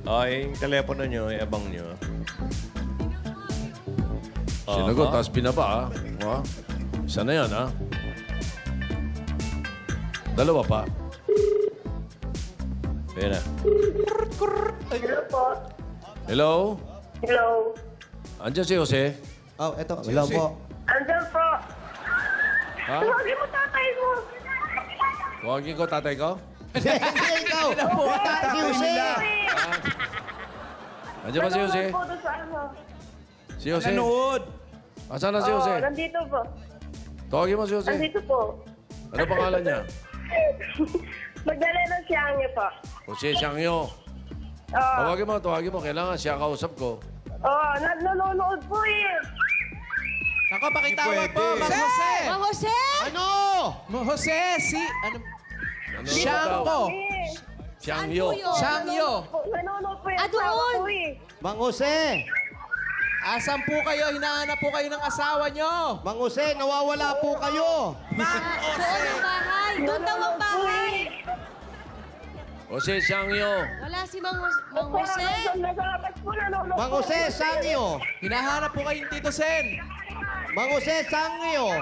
Okay, yung telepono nyo, abang nyo. Sinagot, Aha. tapos pinapa, ha? Ha? Isa na yan, ha? Dalawa pa. Ayan na. Hello po. Hello? Hello. Andiyan si Jose? Oh, eto. Hello po. Andyan po. Ha? Tawagin mo tatay mo. Tawagin ko tatay ko? Hindi, ikaw. Si Jose. Andiyan ba si Jose? Nanonood po doon sa ano. Si Jose? Nanood. Asan na si Jose? Nandito po. Tawagin mo si Jose. Nandito po. Ano pangalan niya? Magdalena siyang niyo po. Jose Sangyo. Tawagin mo. Kailangan siya kausap ko. Nanonood po eh. Ako, pakitawag po, Mang Pwede. Jose. Mang Jose! Ano? Mang Jose, ano? Ano Siyangko. Sangyo. Sangyo. Nanonood po yung Ah, doon. asawa ko eh. Mang Jose. Asan po kayo? Hinahanap po kayo ng asawa nyo. Mang Jose, nawawala po kayo. Doon ang bahay. Doon daw ang bahay. Jose Sangyo. Wala si Mang Jose. Nasa labas po nanonood Mang po. Jose, Sangyo. Hinahanap po kayong Tito Sen. Mang Jose, Sangyo.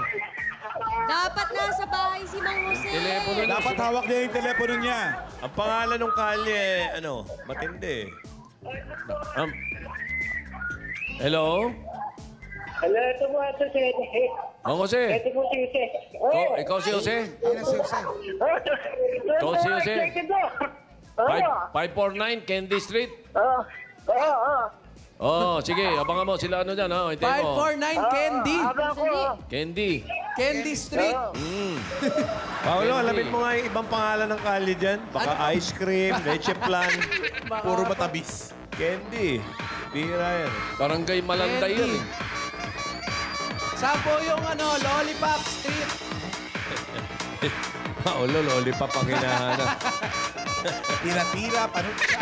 Dapat nasa bahay si Mang Jose. Telepono niya. Dapat hawak niya yung telepono niya. Ang pangalan ng kalye, matindi. Hello? Ano, ito po ito si Mang Jose. Ito po si Jose. Oh, ikaw si Jose? Ikaw si Jose? 549 Candy Street? Oh, sige. Abangan mo sila dyan, ha? Hintayin mo. 549 Candy. Candy. Candy Street. Paolo, alamin mo nga yung ibang pangalan ng kalye dyan. Baka ice cream, leche plan, Puro matabis. candy. Bira yan. Barangay Malanday Candy. yan, eh. Saan po yung Lollipop Street? Paolo, lollipop ang hinahanap. Tira-tira, panutsa.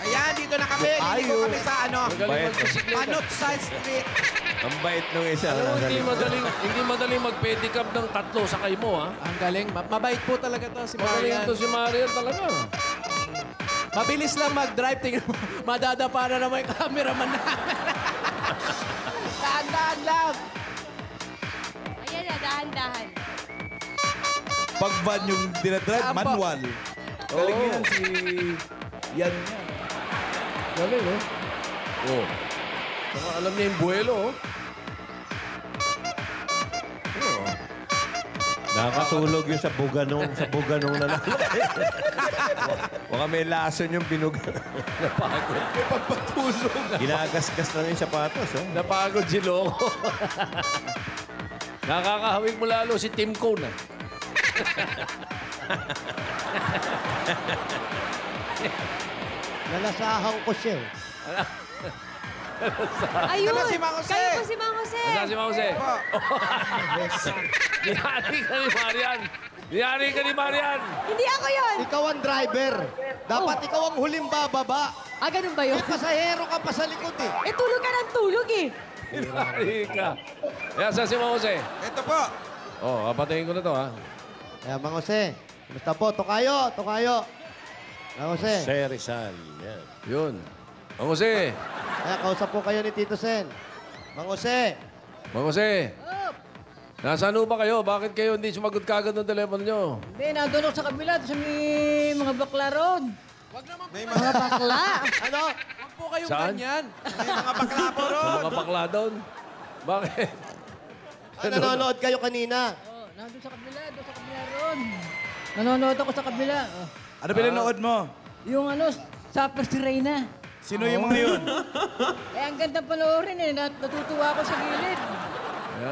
Ayan, dito na kami. Dito kami sa Magaling Bayad. magbisikleta. Side Street. Ang bait nung isa. Alam mo, nasa likod. hindi madaling mag-pedicab ng 3 sakay mo, ha? Ang galing. Mabait po talaga to si Magaling Marian. ito si Marian talaga. Mabilis lang mag-drive. Tingnan mo, madadapa na naman yung cameraman namin. Dahan-dahan lang. Ayan na, dahan-dahan. Pag van yung dinadrive, Saan po? manual. Galing Oo. yan si... Yan yan. Galing, oh. Oh. Saka alam niya yung buwelo, oh. Oh. Nakakatulog yung sa buganong na lang. Baka may lason yung binugan. Napagod. May pagpatulog. Ginagasgas lang yung sapatos, oh. Napagod si Loco. Nakakahawig mo lalo si Tim Cone, ah. Nalasahan ko siya. Ayun. si Mang Jose. Kayo po si Mang Jose. Nasaan si Mang Jose? Niyari ka ni Marian. Niyari ka ni Marian. Hindi ako yun. Ikaw ang driver. Dapat ikaw ang huling bababa. Ah, ganun ba yun? Pasahero ka pa sa likod eh. Eh, tulog ka ng tulog eh. Niyari ka. Nasaan si Mang Jose? Ito po. Oh, kapatayin ko na to, ha? Ayan, Mang Jose. Basta po, Tokayo. Mang Jose. Sir Rizal. Yan. Yun. Mang Jose. Ayan, kausap po kayo ni Tito Sen. Mang Jose. Mang Jose. Nasaan ho ba kayo? Bakit kayo hindi sumagot kagad ng telepono nyo? Hindi, nandun ako sa kabila. Sa may mga bakla ron. Mga bakla. Ano? Huwag po kayong Saan? ganyan. May mga bakla po ron. Sa mga bakla doon. Bakit? Nanonood kayo kanina. Oh, nandun sa kabila ron. Nanonood ako sa kabila. Oh. Ano pinanood mo? Yung Supper si Reyna. Sino yung mga yun? Eh, ang ganda panoorin eh. Natutuwa ako sa gilid.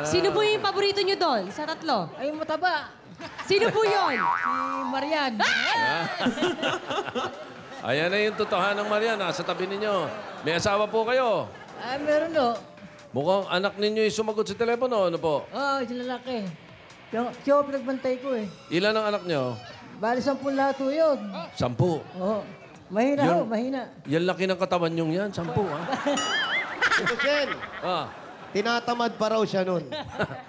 Sino po yung paborito nyo doon sa tatlo? Ay, yung mataba. Sino po yun? Si Marian. Ayan na yung totohanan ng Marian. Nasa tabi ninyo. May asawa po kayo. Ah, meron o. Mukhang anak ninyo yung sumagot sa telepono. Ano po? Oo, si lalaki. Siya ako pinagbantay ko eh. Ilan ang anak nyo? Bali, 10 lahat ho yun. 10. Oo. Mahina Yun. ho, mahina. Yan laki ng katawan yung yan. 10, ha? Tito Sen, Ah. tinatamad pa raw siya nun.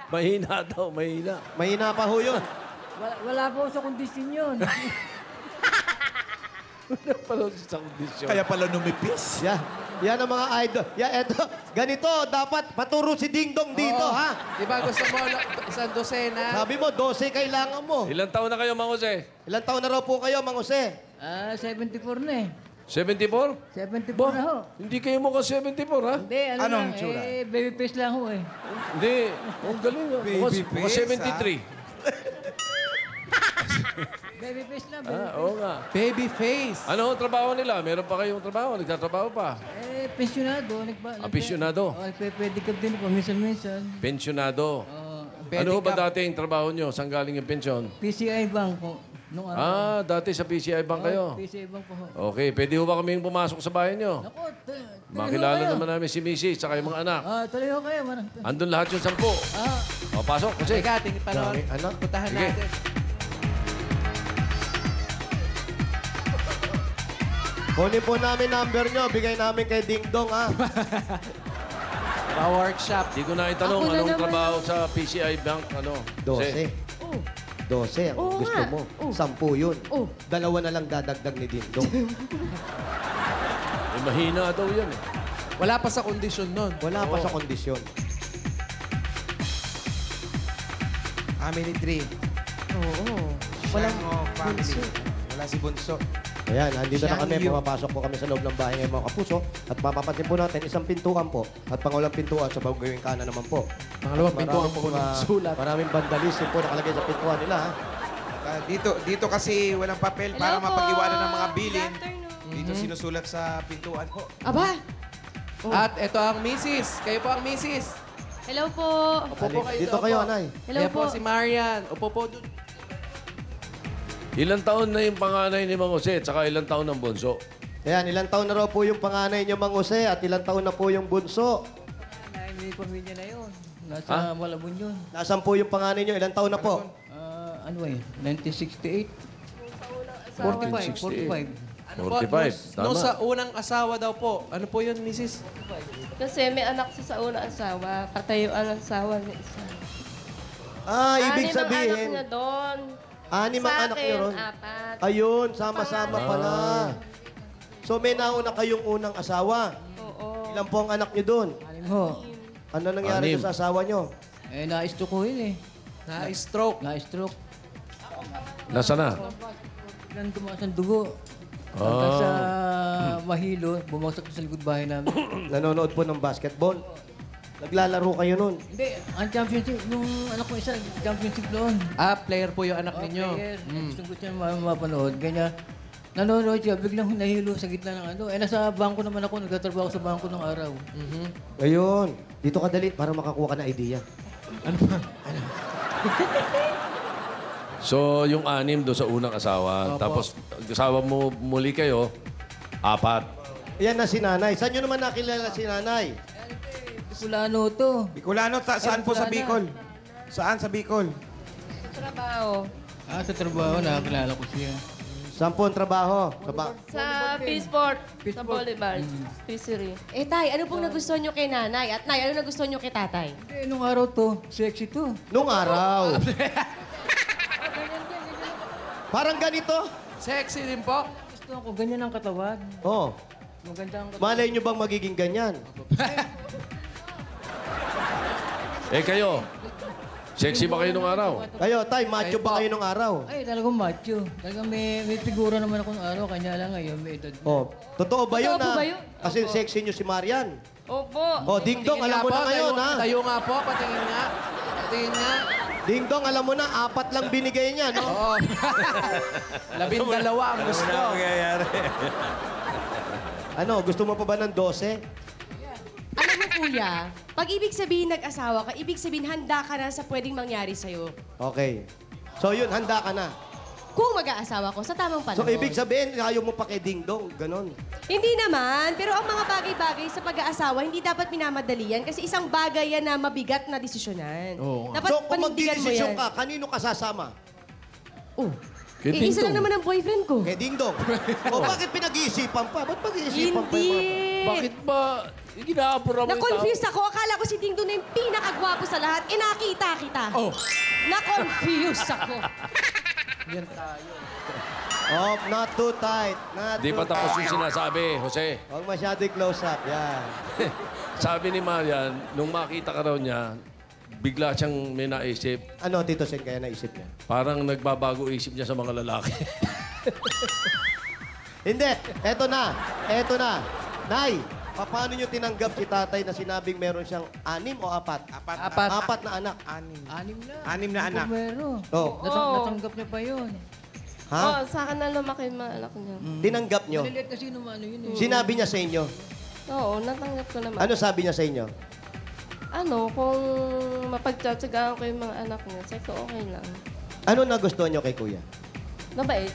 Mahina daw, mahina. Mahina pa ho yun. Wala po sa kondisyon yun. Pala sa kondisyon. Kaya pala numipis. Yan ang mga idol. Eto, ganito, dapat paturo si Ding Dong dito, ha? Di ba gusto mo isang dosena? Sabi mo, 12 kailangan mo. Ilang taon na kayo, Mang Jose? Ilang taon na raw po kayo, Mang Jose? 74 na eh. 74? 74 Ba, na ho. hindi kayo mukhang 74, ha? Hindi, Anong lang, tsura? baby face lang ho eh. Hindi. Ang galing, ha? Mukhang 73. Baby face lang, baby Ah, oo nga. Baby face. Ano ang trabaho nila? Meron pa kayong trabaho? Nagtatrabaho pa? pensyonado. Aficionado? Oh, pwede ka din po, minsan-minsan. Pensyonado. Oh, Ano ba dati yung trabaho nyo? Saan galing yung pensyon? PCI Bank po. Nung araw. Dati sa PCI Bank kayo. PCI Bank po. Okay, pwede ho ba kaming pumasok sa bahay nyo? Ako, Makilala naman namin si Mrs. saka yung mga anak. tuloy ho kayo. Andun lahat yung 10. O, pasok, kasi. Teka, tingin pa naman. Anak, Putahan Sige. natin. kunin po namin number nyo. Bigay namin kay Ding Dong, ha? Pa-workshop. Di ko na itanong Ako na anong naman. trabaho sa PCI Bank. 12. 12 ang Oo gusto nga. mo. Oo. 10 yun. Oo. Dalawa na lang dadagdag ni Ding Dong. Mahina daw yan eh. Wala pa sa kondisyon nun. Wala pa sa kondisyon. Family tree. Oo. Walang family. Wala si Bunso. Ayan, andito na kami. Yu. Pumapasok po kami sa loob ng bahay ngayon, mga kapuso. At mapapansin po natin, isang pintuan po. At pangulang pintuan sa bagawing kanan naman po. Pangalawang pintuan po Maraming ng sulat. Maraming vandalism po nakalagay sa pintuan nila, ha? Dito kasi walang papel para Hello po. mapag-iwanan ng mga bilin. Good afternoon. Dito sinusulat sa pintuan po. Aba! At ito ang misis. Kayo po ang misis. Hello po. Upo po kayo. Dito doon kayo, po. anay. Hello Ayan po po. si Marian. Upo po doon. Ilang taon na yung panganay ni Mang Jose at saka ilang taon ng bunso? Ayan, ilang taon na raw po yung panganay niyo, Mang Jose, at ilang taon na po yung bunso. May pamilya na yun. Nasa Malabon yun. Nasaan po yung panganay niyo? Ilang taon na po? 1968. 45. 45. Ano po? 45. Nung Tama. sa unang asawa daw po. Ano po yun, misis? Kasi may anak siya sa unang asawa. Katayuan ang asawa niya isa. Ibig Anim ang anak sabihin, niya doon. 6 ang Sa anak niyo akin, ron. 4. Ayun, sama-sama pala. So may nauna kayong unang asawa. Oo. Ilan po ang anak niyo doon? Anim ho. Ano nangyari 6. doon sa asawa niyo? Na-stroke ko yun eh. Na-stroke. Na-stroke. Nasaan na? Biglang tumaas ang dugo. Hanggang sa Mahilo, bumagsak sa likod bahay namin. Nanonood po ng basketball. Naglalaro kayo noon. Hindi, ang championship, yung anak ko isa, championship noon. Player po yung anak ninyo. Player, gusto ko siya mapanood. Kanya, nanonood siya, biglang nahilo sa gitna ng ano. Nasa bangko naman ako, nagtatrabaho sa bangko ng araw. Ayun. Dito ka dali para makakuha ka ng idea. So, yung 6 doon sa unang asawa. Tapos, asawa mo muli kayo, 4. Yan na si nanay. Saan nyo naman nakilala si nanay? Bicolano to. Bicolano, saan po sa Bicol? Saan sa Bicol? Trabaho. Sa trabaho, nakakilala ko siya. Saan po ang trabaho? Sa Peaceport. Sa Boulevard. Fishery. Tay, ano pong nagustuhan nyo kay nanay? At nay, ano nagustuhan nyo kay tatay? Nung araw to, sexy to. Nung araw. Parang ganito. Sexy din po. Gusto ko, ganyan ang katawan. Oh. Maganda ang katawan. Malay nyo bang magiging ganyan? Kayo, sexy ba kayo nung araw? Kayo, tay, macho ba kayo nung araw? Ay, talagang macho. Talagang may figura naman ako ng araw, kanya lang ngayon, may edad. Oh, totoo ba yun Totoo po na? ba yun? Kasi sexy nyo si Marian. Opo. Oh, Ding Dong, alam mo na ngayon, ha? Tayo nga po, patingin nga. Patingin nga. Ding Dong, alam mo na, 4 lang binigay niya, no? Oo. 12 ang gusto. Ano, gusto mo pa ba ng 12? Alam mo, kuya, pag ibig sabihin nag-asawa ka, ibig sabihin handa ka na sa pwedeng mangyari sa'yo. Okay. So yun, handa ka na. Kung mag-aasawa ko, sa tamang panahon. So ibig sabihin, ayaw mo pa kay Ding Dong, ganon. Hindi naman, pero ang mga bagay-bagay sa pag-aasawa, hindi dapat minamadali yan kasi isang bagay yan na mabigat na desisyonan. Dapat So kung panindigan mo magdidesisyon yan. ka, kanino ka sasama? Isa lang naman ang boyfriend ko. Kay Ding Dong. O bakit pinag-iisipan pa? Ba't pag-iisipan pa? Hindi. Bakit ba ginaabura mo yung tao? Na-confuse ako. Akala ko si Ding Dong na yung pinakagwapo sa lahat. Nakita kita. Oh. Na-confuse ako. Yan tayo. Oh, not too tight. Not Di too pa tapos tight. yung sinasabi, Jose. Huwag masyadong close up. Yan. Sabi ni Marian, nung makita ka raw niya, bigla siyang may naisip. Ano, Tito Sen, kaya naisip niya? Parang nagbabago isip niya sa mga lalaki. Hindi. Eto na. Eto na. Nay, paano niyo tinanggap si tatay na sinabing meron siyang 6 o 4? 4 na anak. 6 na anak. Meron. Oh. Natanggap niya pa yun. Ha? sa akin na lumaki yung mga anak niya. Tinanggap niyo? Malilit kasi nung ano yun eh. Sinabi niya sa inyo? Oo, natanggap ko naman. Ano sabi niya sa inyo? Kung mapagtsatsagaan ko yung mga anak niya, sabi ko okay lang. Ano nagustuhan niyo kay kuya? Mabait.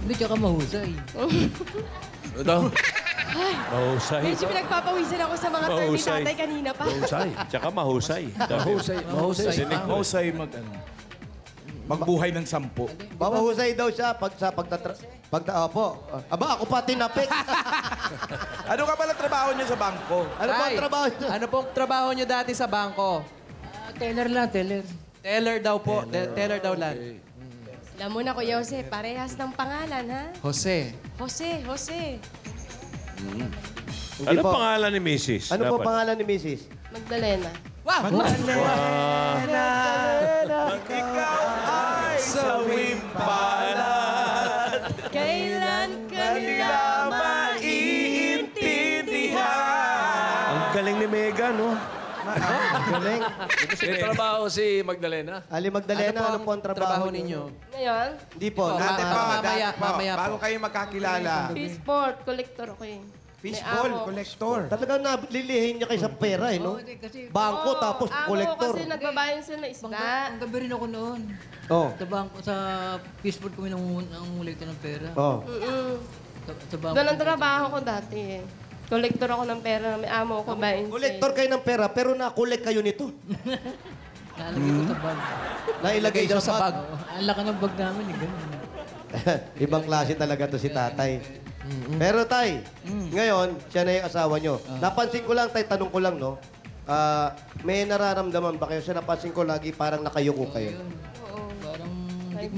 Hindi, tsaka mahusay. Ito. Mahusay. Medyo pinagpapawisan ako sa mga term ni Mahusay. tatay kanina pa. Mahusay. Tsaka mahusay. Mahusay. Mahusay magbuhay ng 10. Mamahusay daw siya opo. Aba, ako pa tinapik. Ano ka pala trabaho niyo sa bangko? Ano po ang Tay, trabaho niyo? Ano pong trabaho niyo dati sa bangko? Teller lang, teller. Teller daw po. Teller daw lang. Alam mo na, Kuya Jose, parehas ng pangalan, ha? Jose. Jose. Hindi Ano po. pangalan ni Mrs.? Ano po Dapat. pangalan ni Mrs.? Magdalena. Wow! Ikaw ay sawimpalan. Kailan ka nila maiintindihan. Ang galing ni Megan, no? Galing. May trabaho si Magdalena. Ali Magdalena, ano po ang trabaho ninyo? Ngayon, Hindi po. Dati po, mamaya bago po. kayo magkakilala. fishport, collector ako eh. Fishball, collector. Talagang nalilihin niya kayo sa pera, eh, no? Bangko, tapos collector. Ako kasi nagbabayan sila ng isda. Ang gabi rin ako noon. Oh. Sa bangko, sa Peaceford kami nangungulekta ng pera. Oh. Sa bangko. Doon ang trabaho ko dati eh. Collector ako ng pera. May amo ako bayan. Collector kayo ng pera, pero na-collect kayo nito. Nalagay ko sa bag. Nailagay daw sa bag. Oo, ang laki ng bag namin, eh, ganun. Ibang klase talaga to si tatay. Pero tay, ngayon, siya na yung asawa nyo. Napansin ko lang, tay, tanong ko lang, no? May nararamdaman ba kayo? Siya napansin ko lagi parang nakayuko kayo.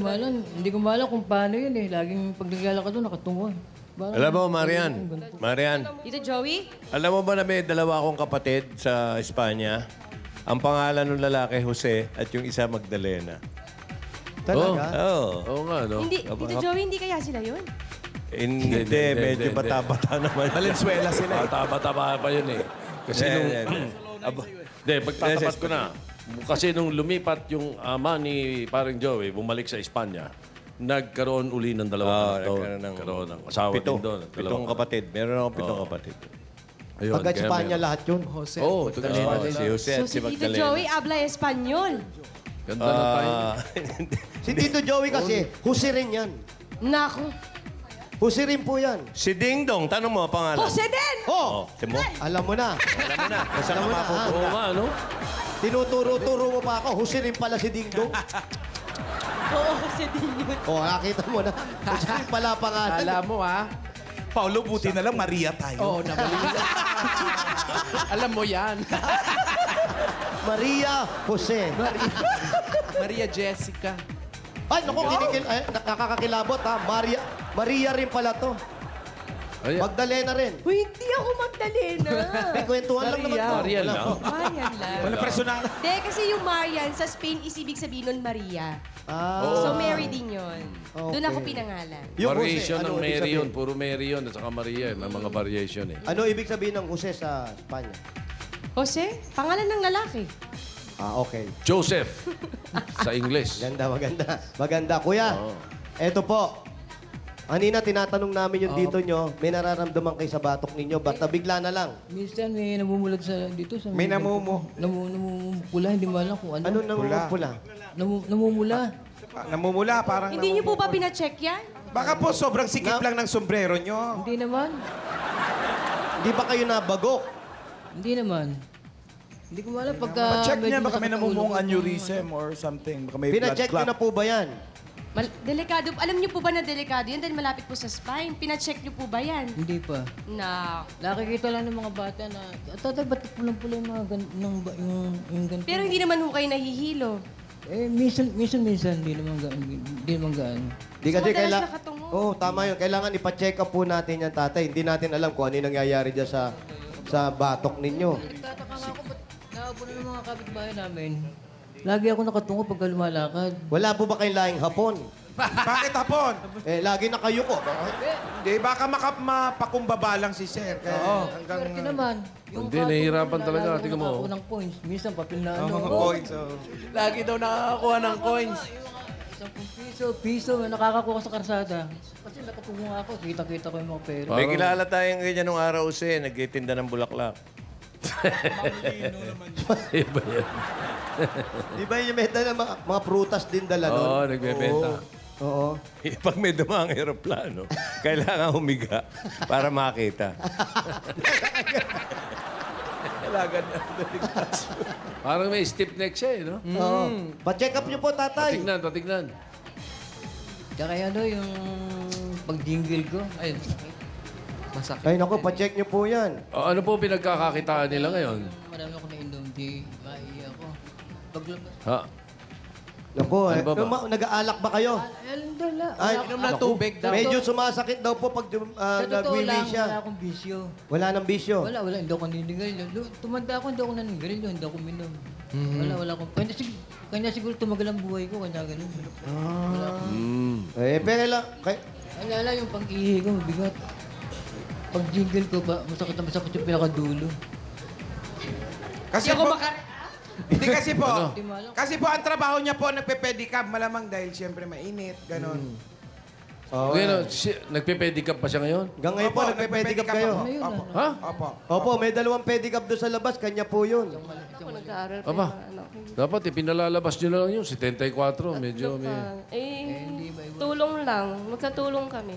Parang hindi ko maalam kung paano yun eh. Laging pag naglalakad doon, nakatungo. Parang- Alam mo, Marian, Dito, Joey? alam mo ba na may dalawa akong kapatid sa Espanya? Ang pangalan ng lalaki, Jose, at yung isa, Magdalena. Talaga? Oo. Oo nga, no? Hindi, Dito, Joey, hindi kaya sila yun? Hindi, medyo hindi. bata-bata naman. Valenzuela sila. Bata-bata pa yun eh. Kasi nung... Hindi, pagtatapat ko na. Kasi nung lumipat yung ama ni paring Joey, bumalik sa Espanya, nagkaroon uli ng dalawang nagkaroon ng asawa din doon. Pitong kapatid. Meron akong pitong kapatid. Ayun, Pagka kaya Espanya lahat yun. Jose. Oo, taga Espanya. Si Jose So, at si si Tito Magdalena. Joey habla Espanyol. Ganda na tayo. Si Tito Joey kasi, Jose rin yan. Naku. Jose rin po yan. Si Ding Dong, tanong mo ang pangalan. Jose din! Oh! Timo? Alam mo na. Alam mo na. Basta ka Alam mo na, mapupunta. Oo nga, no? Tinuturo-turo mo pa ako. Jose rin pala si Ding Dong. Oo, Jose din yun. Oh, nakita mo na. Jose rin pala pangalan. Alam mo, ha? Paulo, buti na lang Maria tayo. Oo, nabali. Alam mo yan. Maria Jose. Maria Jessica. Ay, naku, nakakakilabot ha. Maria rin pala to. Ay, Magdalena rin. Uy, hindi ako Magdalena. May kwentuhan lang naman to. Marian lang. Marian lang. Wala personal. Hindi, kasi yung Marian, sa Spain is ibig sabihin nun Maria. Ah, So, Mary din yun. Doon ako pinangalan. yung Jose, Variation ano ng ibig Mary sabihin? yun. Puro Mary yun. At saka Maria. May mga variation eh. Ano ibig sabihin ng Jose sa Espanya? Jose, pangalan ng lalaki. Ah, okay. Joseph. Sa English. Maganda. Maganda. Kuya, eto po. Kanina tinatanong namin yung dito nyo, may nararamdaman kayo sa batok ninyo, ba't nabigla na lang? Minsan may namumulag sa dito. Sa May namumula. Namumula, hindi mo alam kung ano. Ano nang pula? Namumula. Namumula, parang Hindi niyo po ba pinacheck yan? Baka po sobrang sikip lang ng sombrero nyo. Hindi naman. Di ba kayo nabagok? Hindi naman. Hindi ko alam pagka... Check niya, medyo baka may nakatulog namumong ako. aneurysm or something. Baka may blood Pina-check nyo clot. na po ba yan? Delikado. Alam niyo po ba na delikado yan dahil malapit po sa spine? Pinacheck niyo po ba yan? Hindi pa. Na. Nakikita lang ng mga bata na, tatay, ba't pulang-pula yung mga yung ganito? Pero hindi naman ho kayo nahihilo. Eh, minsan, hindi naman gaano. Di kasi madalas kailangan... nakatungo. Oo, tama yun. Kailangan ipa-check up po natin yan, tatay. Hindi natin alam kung ano yung nangyayari dyan sa batok ninyo. Nagtataka nga ako, ba't nakaupo na ng mga kapitbahay namin? Lagi ako nakatungo pagka lumalakad. Wala po ba kayong lahing hapon? Bakit hapon? Eh, lagi nakayuko. Hindi, baka mapakumbaba lang si Sir. Kaya hanggang... Swerte naman. Hindi, nahihirapan talaga. Lagi Tingnan mo. ako ng points. Minsan, papel na ano. mga coins. Oh. Lagi daw nakakakuha ng coins. 10 piso, nakakakuha sa karsada. Kasi nakatungo nga ako, kita-kita ko yung mga pera. May kilala tayong ganyan nung araw, Jose, nagtitinda ng bulaklak. Iba yan. Di ba yung meta na mga prutas din dala nun? Oo, nagbebenta. Oo. Pag may dumang aeroplano, kailangan humiga para makita. Parang may stiff neck siya, no? Oo. Pa-check up niyo po, tatay. Patignan, patignan. Tsaka ano yung pag-jingle ko. Ayun. Masakit. Ay, naku, pa-check niyo po yan. Ano po pinagkakakitaan nila ngayon? Marami ako na inom, di maiiyak ako. Paglabas. Ha? Naku, Ano ba ba? nag-aalak ba kayo? Ayun, dala. Ay, Inom ng tubig daw. medyo sumasakit daw po pag Sa totoo nagwiwi lang, siya. wala akong bisyo. Wala nang bisyo. Wala, hindi ako ninigarilyo. Tumanda ako, hindi ako naninigarilyo, hindi ako minom. Wala akong... Kanya siguro tumagal ang buhay ko, kanya ganun. Wala akong... Pero lang, Alala yung pag-ihi ko, bigat. Pag jingle ko, masakit na masakit yung pinakadulo. Kasi po, hindi kasi po. Hindi mo alam. Kasi po ang trabaho niya po nagpe-pedicab. Malamang dahil siyempre mainit, ganon. Ngayon, nagpe-pedicab pa siya ngayon? Hanggang ngayon po, nagpe-pedicab kayo. ako. Ayun, Opo. Ha? Opo. Opo, may 2 pedicab doon sa labas. Kanya po yun. Ako nag-aaral pa Aba, yung mga anak ko. dapat ipinalalabas nyo na lang yun. 74, medyo may... Tulong lang. Magkatulong kami.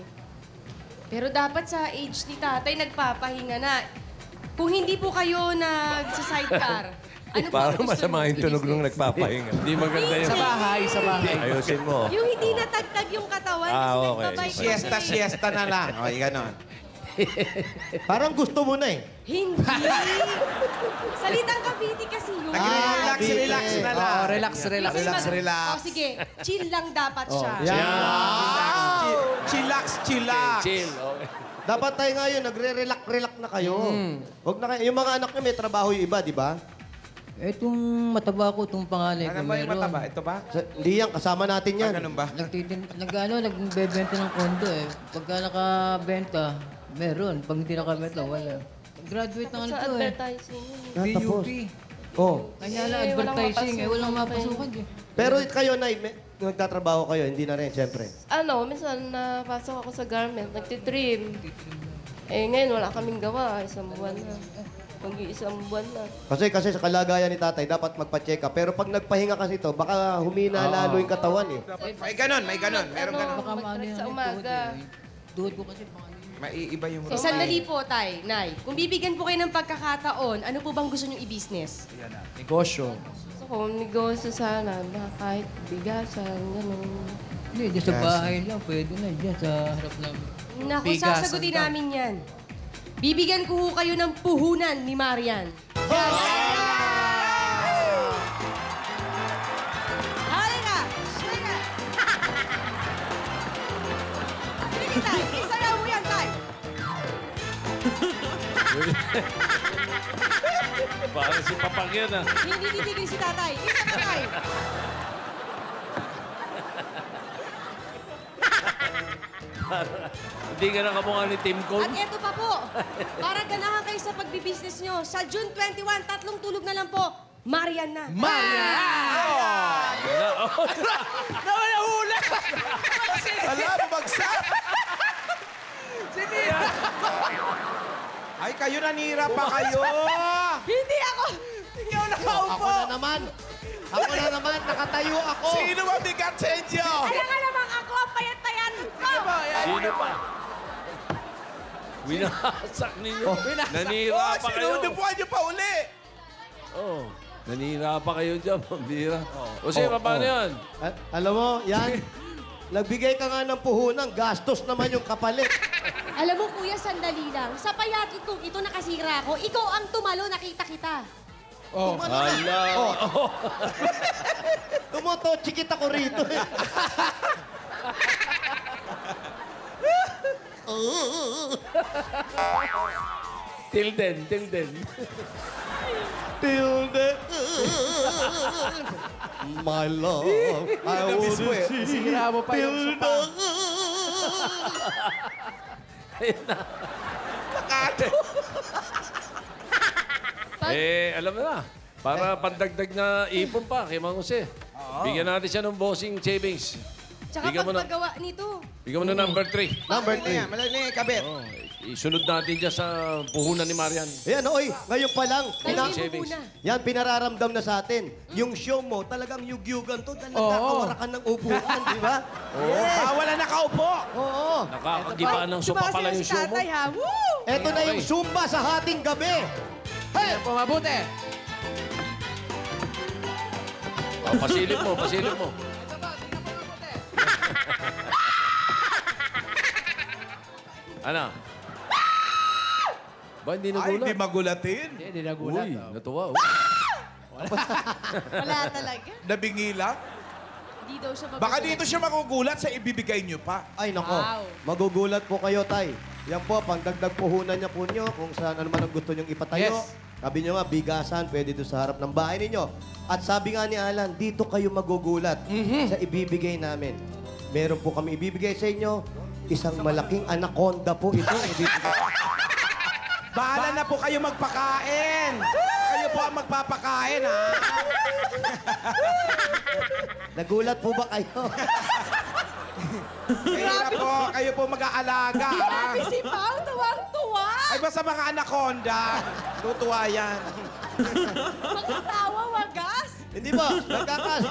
Pero dapat sa age ni tatay, nagpapahinga na. Kung hindi po kayo nagsa-sidecar, ano po ang Parang gusto masama niyo? yung tunog nung nagpapahinga. Hindi maganda yun. Sa bahay, sa bahay. Ayusin mo. Yung hindi natagtag yung katawan kasi okay. nagbabike kasi. Siesta na lang. O, ganon. Parang gusto mo na eh. Hindi. Salitang Cavite kasi yun. Relax na lang. Oo, relax. O sige, chill lang dapat siya. Chillax. Chill, okay. Dapat tayo ngayon, nagre-relax na kayo. Huwag na kayo. Yung mga anak niyo may trabaho yung iba, di ba? Itong mataba ko, itong panganay ko, Ano ba yung meron. mataba? Ito ba? Hindi yan, kasama natin yan. Ganun ba? Nagbebenta ng kondo eh. Pagka nakabenta, meron. Pag hindi nakabenta, wala. Graduate ng ano Sa to eh. advertising. Tapos. BUP. Oh. Kanya lang Eh, walang advertising eh. mapasukan. Walang mapasukan eh. Pero kayo, Nay, nagtatrabaho kayo, hindi na rin, siyempre. Minsan napasok ako sa garment, nagtitrim. Ngayon wala kaming gawa. Isang buwan na. Mag-iisang buwan na. Kasi sa kalagayan ni tatay, dapat magpa-check up. Pero pag nagpahinga kasi to, baka humina lalo yung katawan eh. May ganon. Meron ganon. Baka maano yan Sa yung umaga. tuhod ko kasi panganay. Maiiba yung Sandali po, tay, nay. Kung bibigyan po kayo ng pagkakataon, ano po bang gusto niyong i-business? Negosyo. Gusto ko, negosyo sana. Kahit bigasan, gano'n. Hindi, dyan sa bahay lang. Pwede na. Dyan sa harap namin. Naku, Bigasan sasagutin daw. namin yan. Bibigyan ko ho kayo ng puhunan ni Marian. Halika! Halika! Sige, tay. Isayaw mo yan, tay. Parang si Papag yan, ah. Hindi titigil si tatay. Isa ka, tay. Hindi ka na kamukha ni Tim Cone. At eto pa po, para ganahan kayo sa pagbibusiness nyo, sa June 21, 3 tulog na lang po, Marian na. Nawala! Alam, bagsak! Sinira! Ay, kayo nanira pa kayo! Hindi ako! Hindi ako nakaupo! Ako na naman, nakatayo ako. Sino ba bigat sa inyo? Kaya nga namang ako ang payat-payan ko! Sino pa? Winasak ninyo. Nanira pa kayo. Sinunupuan niyo pa uli! Oh, nanira pa kayo dyan, pambira. O sige, paano yan? Alam mo, yan. Nagbigay ka nga ng puhunan, gastos naman yung kapalit. Alam mo, kuya, sandali lang. Sa payakit kong ito nakasira ako, ikaw ang tumalo, nakita kita. Hala. Tumoto, chikit ako rito. Tilden. Tilde. My love, I want to see Sira mo pa yung sopa. Alam mo na. Para pandagdag na ipon pa kay Mang Jose. Bigyan natin siya ng bossing savings. Tsaka Bigyan mo na. pagpagawa nito. Bigyan mo na number 3. Number Malali na yan, 3. malali na yung kabit. Isunod natin dyan sa puhunan ni Marian. Ayan, oy, ngayon pa lang. Savings. Yan, pinararamdam na sa atin. Yung show mo, talagang yugyugan to. Dahil nakakawarakan ng upuan, di ba? Oo, bawal na nakaupo. Oo. Nakakagibaan ng sopa pala yung show mo. Ito na yung Zumba sa hating gabi. Hey! Yan po, mabuti. Oh, pasilip mo, pasilip mo. Ano? Ba, hindi Ay, nagulat? hindi magulatin. Hindi nagulat. Uy, natuwa. Wala talaga. Nabingi lang. Hindi daw siya Baka dito siya magugulat sa ibibigay niyo pa. Ay, nako. Wow. Magugulat po kayo, Tay. Yan po, pangdagdag puhunan niya po nyo kung saan ano man ang gusto nyong ipatayo. Yes. Sabi nyo nga, bigasan, pwede doon sa harap ng bahay ninyo. At sabi nga ni Alan, dito kayo magugulat sa ibibigay namin. Meron po kami ibibigay sa inyo. Isang malaking anaconda po ito. Bahala na po kayo magpakain. Kayo po ang magpapakain, ha? Nagulat po ba kayo? Kaya po, kayo po mag-aalaga, ha? Grabe si Pao, tuwang-tuwa. Ay, basta mga anaconda. Tutuwa yan. Mga tawa, wagas. Hindi ba? Nagkakas.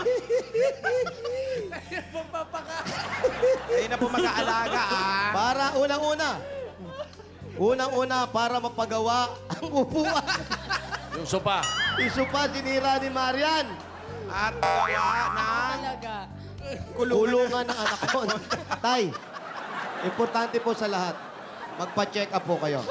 Kayo na po mag-aalaga, ha? Para unang-una, para mapagawa ang upuan. Yung sopa. Iso pa, sinira ni Marian. At gawa na Talaga. Kulungan ng anaconda. Tay, importante po sa lahat, magpa-check up po kayo.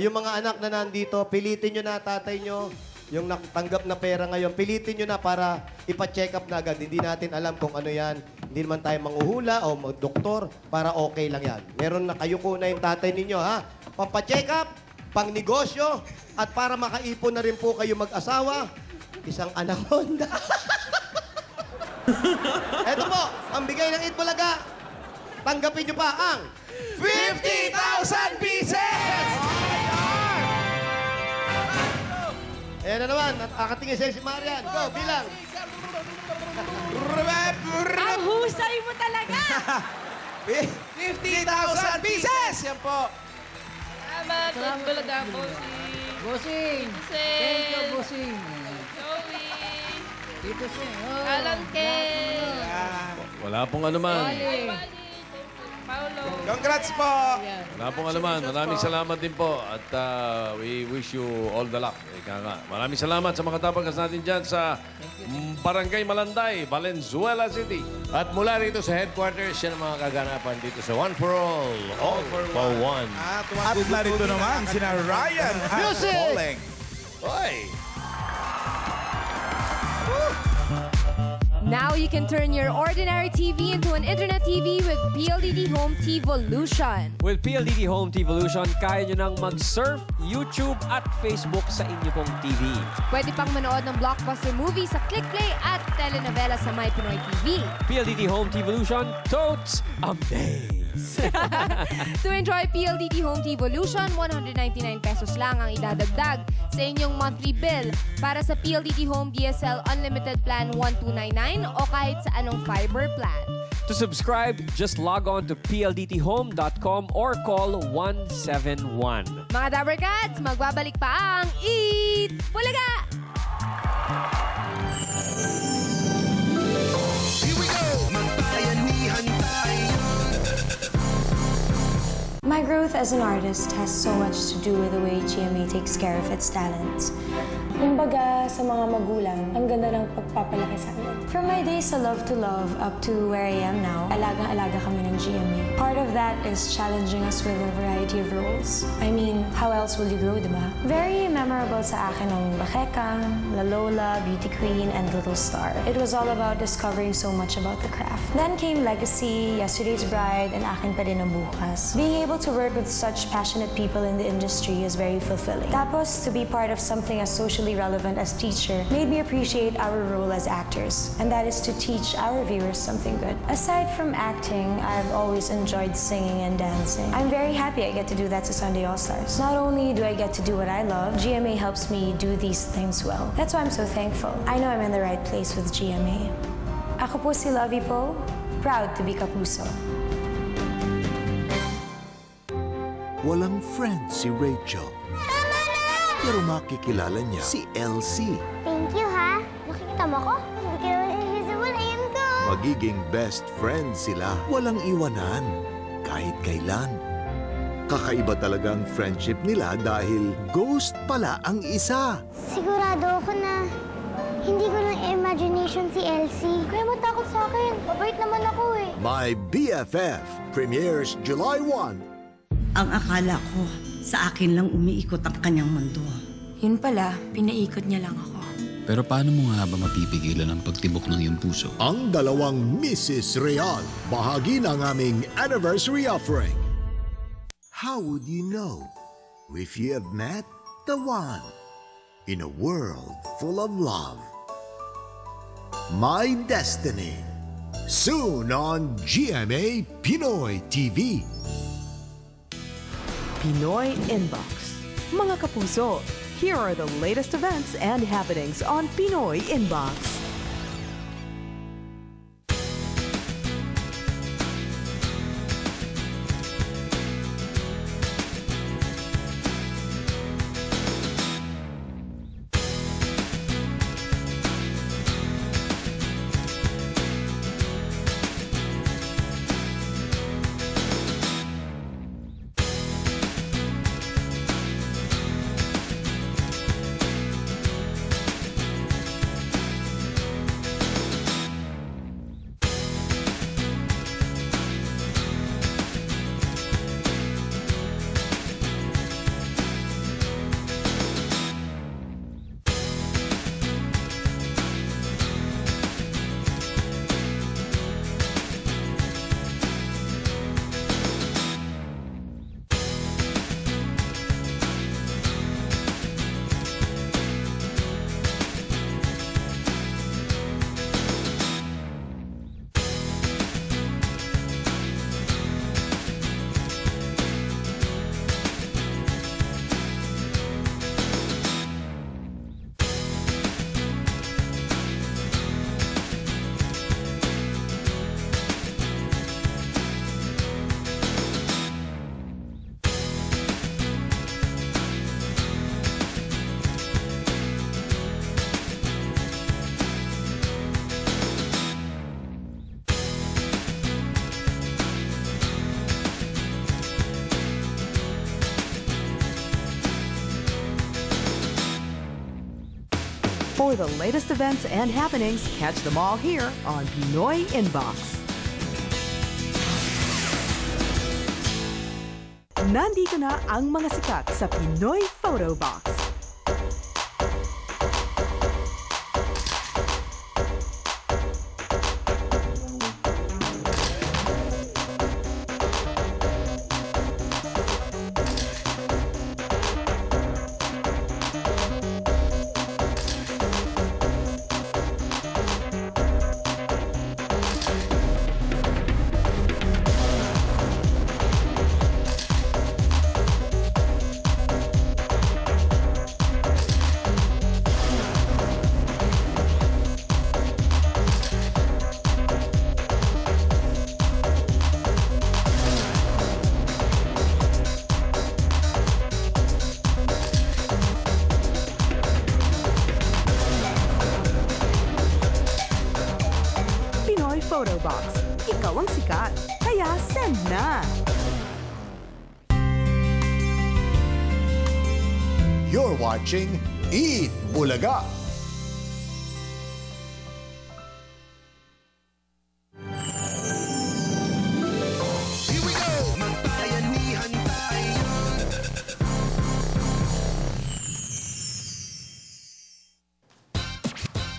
Yung mga anak na nandito, pilitin nyo na tatay nyo, yung natanggap na pera ngayon, pilitin nyo na para ipa-check up na agad. Hindi natin alam kung ano yan. Hindi naman tayo manghuhula o doktor para okay lang yan. Meron na kayo ko na yung tatay ninyo, ha? Pampa-check up, pang negosyo, at para makaipon na rin po kayo mag-asawa, isang anaconda. Eto po, ang bigay ng Itbulaga. Tanggapin nyo pa ang 50,000 pieces! Ayan na naman, nakatingin sa'yo si Marian. Go, bilang. Ang husay mo talaga. 50,000 pieces! Yan po. Salamat, Itbulaga, Bossing. Bossing! Thank you, Bossing. Joey. Dito siya. Alan Ken. Wala pong anuman. Paulo. Congrats po! Wala pong anuman. Maraming salamat din po. At we wish you all the luck. Ika nga. Maraming salamat sa mga tabagas natin dyan sa Barangay Malanday, Valenzuela City. At mula rito sa headquarters, yan ang mga kaganapan dito sa One for All, All for One. At narito naman sina Ryan at Poleng. Oy! Now you can turn your ordinary TV into an internet TV with PLDT Home TVolution. With PLDT Home TVolution, kaya nyo nang mag-surf, YouTube at Facebook sa inyo pong TV. Pwede pang manood ng blockbuster movie sa ClickPlay at telenovela sa My Pinoy TV. PLDT Home TVolution, totes amaze! To enjoy PLDT Home TVolution, 199 pesos lang ang idadagdag sa inyong monthly bill para sa PLDT Home DSL Unlimited Plan 1299 o kahit sa anong fiber plan. To subscribe, just log on to pldthome.com or call 171. Mga Dabarkads, magbabalik pa ang Eat Bulaga! Here we go! Magbayanihan tayo! My growth as an artist has so much to do with the way GMA takes care of its talents. Kumbaga, sa mga magulang, ang ganda ng pagpapalaki sa amin. From my days sa Love to Love up to where I am now, alagang-alaga kami ng GMA. Part of that is challenging us with a variety of roles. I mean, how else will you grow, diba? Very memorable sa akin ang Bakekang, La Lola, Beauty Queen, and Little Star. It was all about discovering so much about the craft. Then came Legacy, Yesterday's Bride, and Akin Pa Din Ang Bukas. Being able to work with such passionate people in the industry is very fulfilling. Tapos, to be part of something as socially relevant as Teacher made me appreciate our role as actors, and that is to teach our viewers something good. Aside from acting, I've always enjoyed singing and dancing. I'm very happy I get to do that to Sunday All-Stars. Not only do I get to do what I love, GMA helps me do these things well. That's why I'm so thankful. I know I'm in the right place with GMA. Ako po si Lovie Po, proud to be Kapuso. walang friend si Rachel. Pero makikilala niya si Elsie. Thank you, ha? Nakikita mo ko? Hindi ka naman invisible. Ayan ko. Magiging best friends sila. Walang iwanan. Kahit kailan. Kakaiba talagang friendship nila dahil ghost pala ang isa. Sigurado ako na hindi ko ng imagination si Elsie. Kaya matakot sa akin. Mabait naman ako eh. My BFF premieres July 1. Ang akala ko, sa akin lang umiikot ang kanyang mundo. Yun pala, pinaikot niya lang ako. Pero paano mo nga ba mapipigilan ang pagtibok ng iyong puso? Ang dalawang Mrs. Real, bahagi ng aming anniversary offering. How would you know if you have met the one in a world full of love? My Destiny. Soon on GMA Pinoy TV. Pinoy Inbox. Mga kapuso, here are the latest events and happenings on Pinoy Inbox. For the latest events and happenings, catch them all here on Pinoy Inbox. Nandito na ang mga sikat sa Pinoy Photo Box. Photo Box. Ikaw ang sikat, kaya send na! You're watching Eat Bulaga. Here we go! Magbayanihan tayo.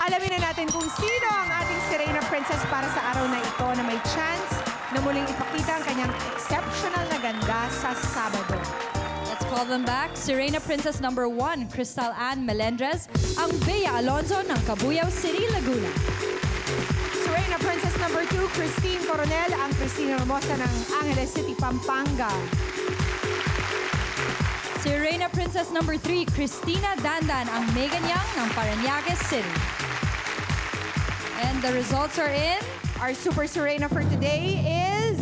Alamin na natin kung sino ang ating Serena Princess para sa araw na ito na may chance na muling ipakita ang kanyang exceptional na ganda sa Sabado. Let's call them back. Serena Princess number 1, Crystal Ann Melendrez, ang Bea Alonzo ng Cabuyao City, Laguna. Serena Princess number 2, Christine Coronel, ang Cristina Hermosa ng Angeles City, Pampanga. Serena Princess number 3, Christina Dandan, ang Megan Yang ng Parañaque City. And the results are in. Our Super Serena for today is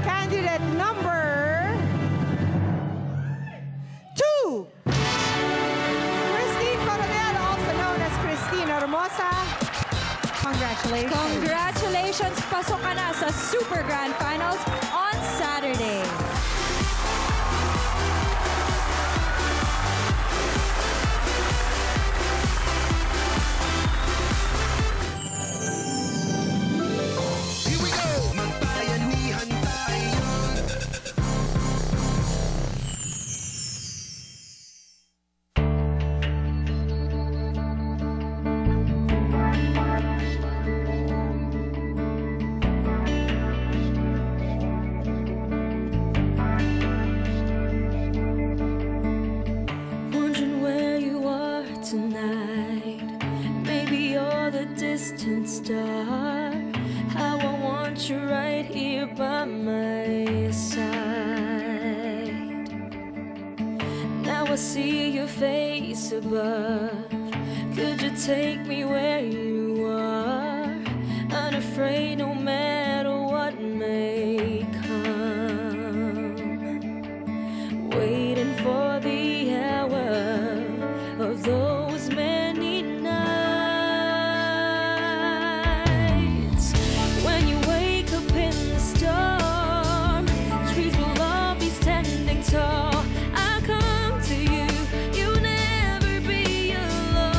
candidate number Congratulations! Pasok ka na sa Super Grand Finals on Saturday. Here we go! Magbayanihan tayo. Wondering where you are tonight. Maybe you're the distant star. How I want you right here by my side. Now I see your face above. Could you take me where you are? Unafraid no matter what may come. Waiting for the hour of those many nights. When you wake up in the storm, trees will all be standing tall. I come to you, you'll never be alone.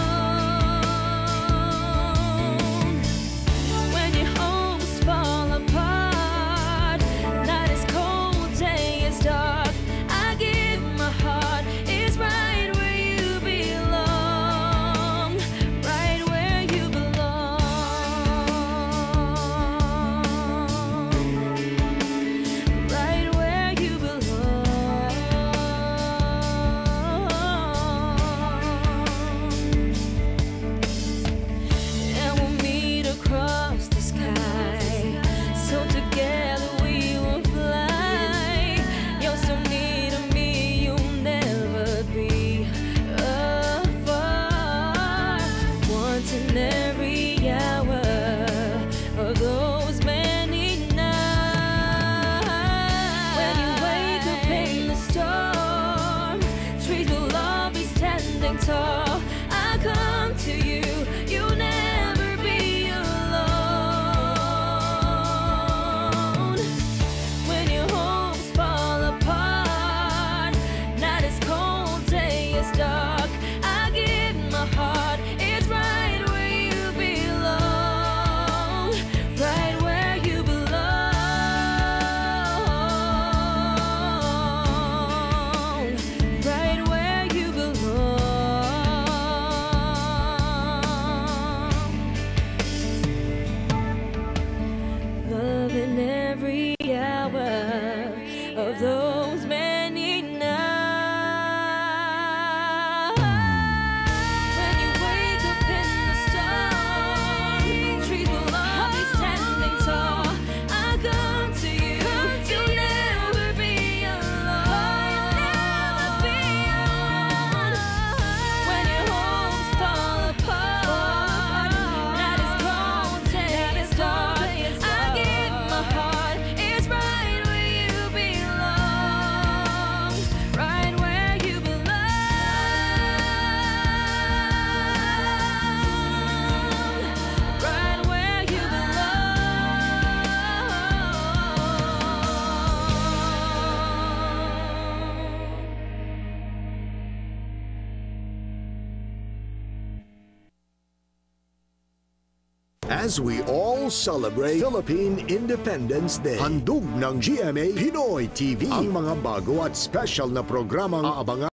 When your hopes fall apart, night is cold, day is dark, I give my heart, it's right where you belong, right where you belong, right where you belong. And we'll meet across the sky, so together we will fly. You're so near to me, you'll never be afar. Once in every hour of those many nights. When you wake up in the storm, trees will all be standing tall. I come to you, you'll never be alone. When your hopes fall apart, night is cold, day is dark, I give my heart, it's right where you belong, right where you belong, right where you belong. Love in every hour of those many nights. When you wake up in the storm, trees will all be standing tall. I come to you, you'll never be alone. When your hopes fall apart, night is cold, day is dark, I give my heart, it's right where you belong, right where you belong, right where you As we all celebrate Philippine Independence Day, handog ng GMA Pinoy TV ang mga bago at special na programang aabangan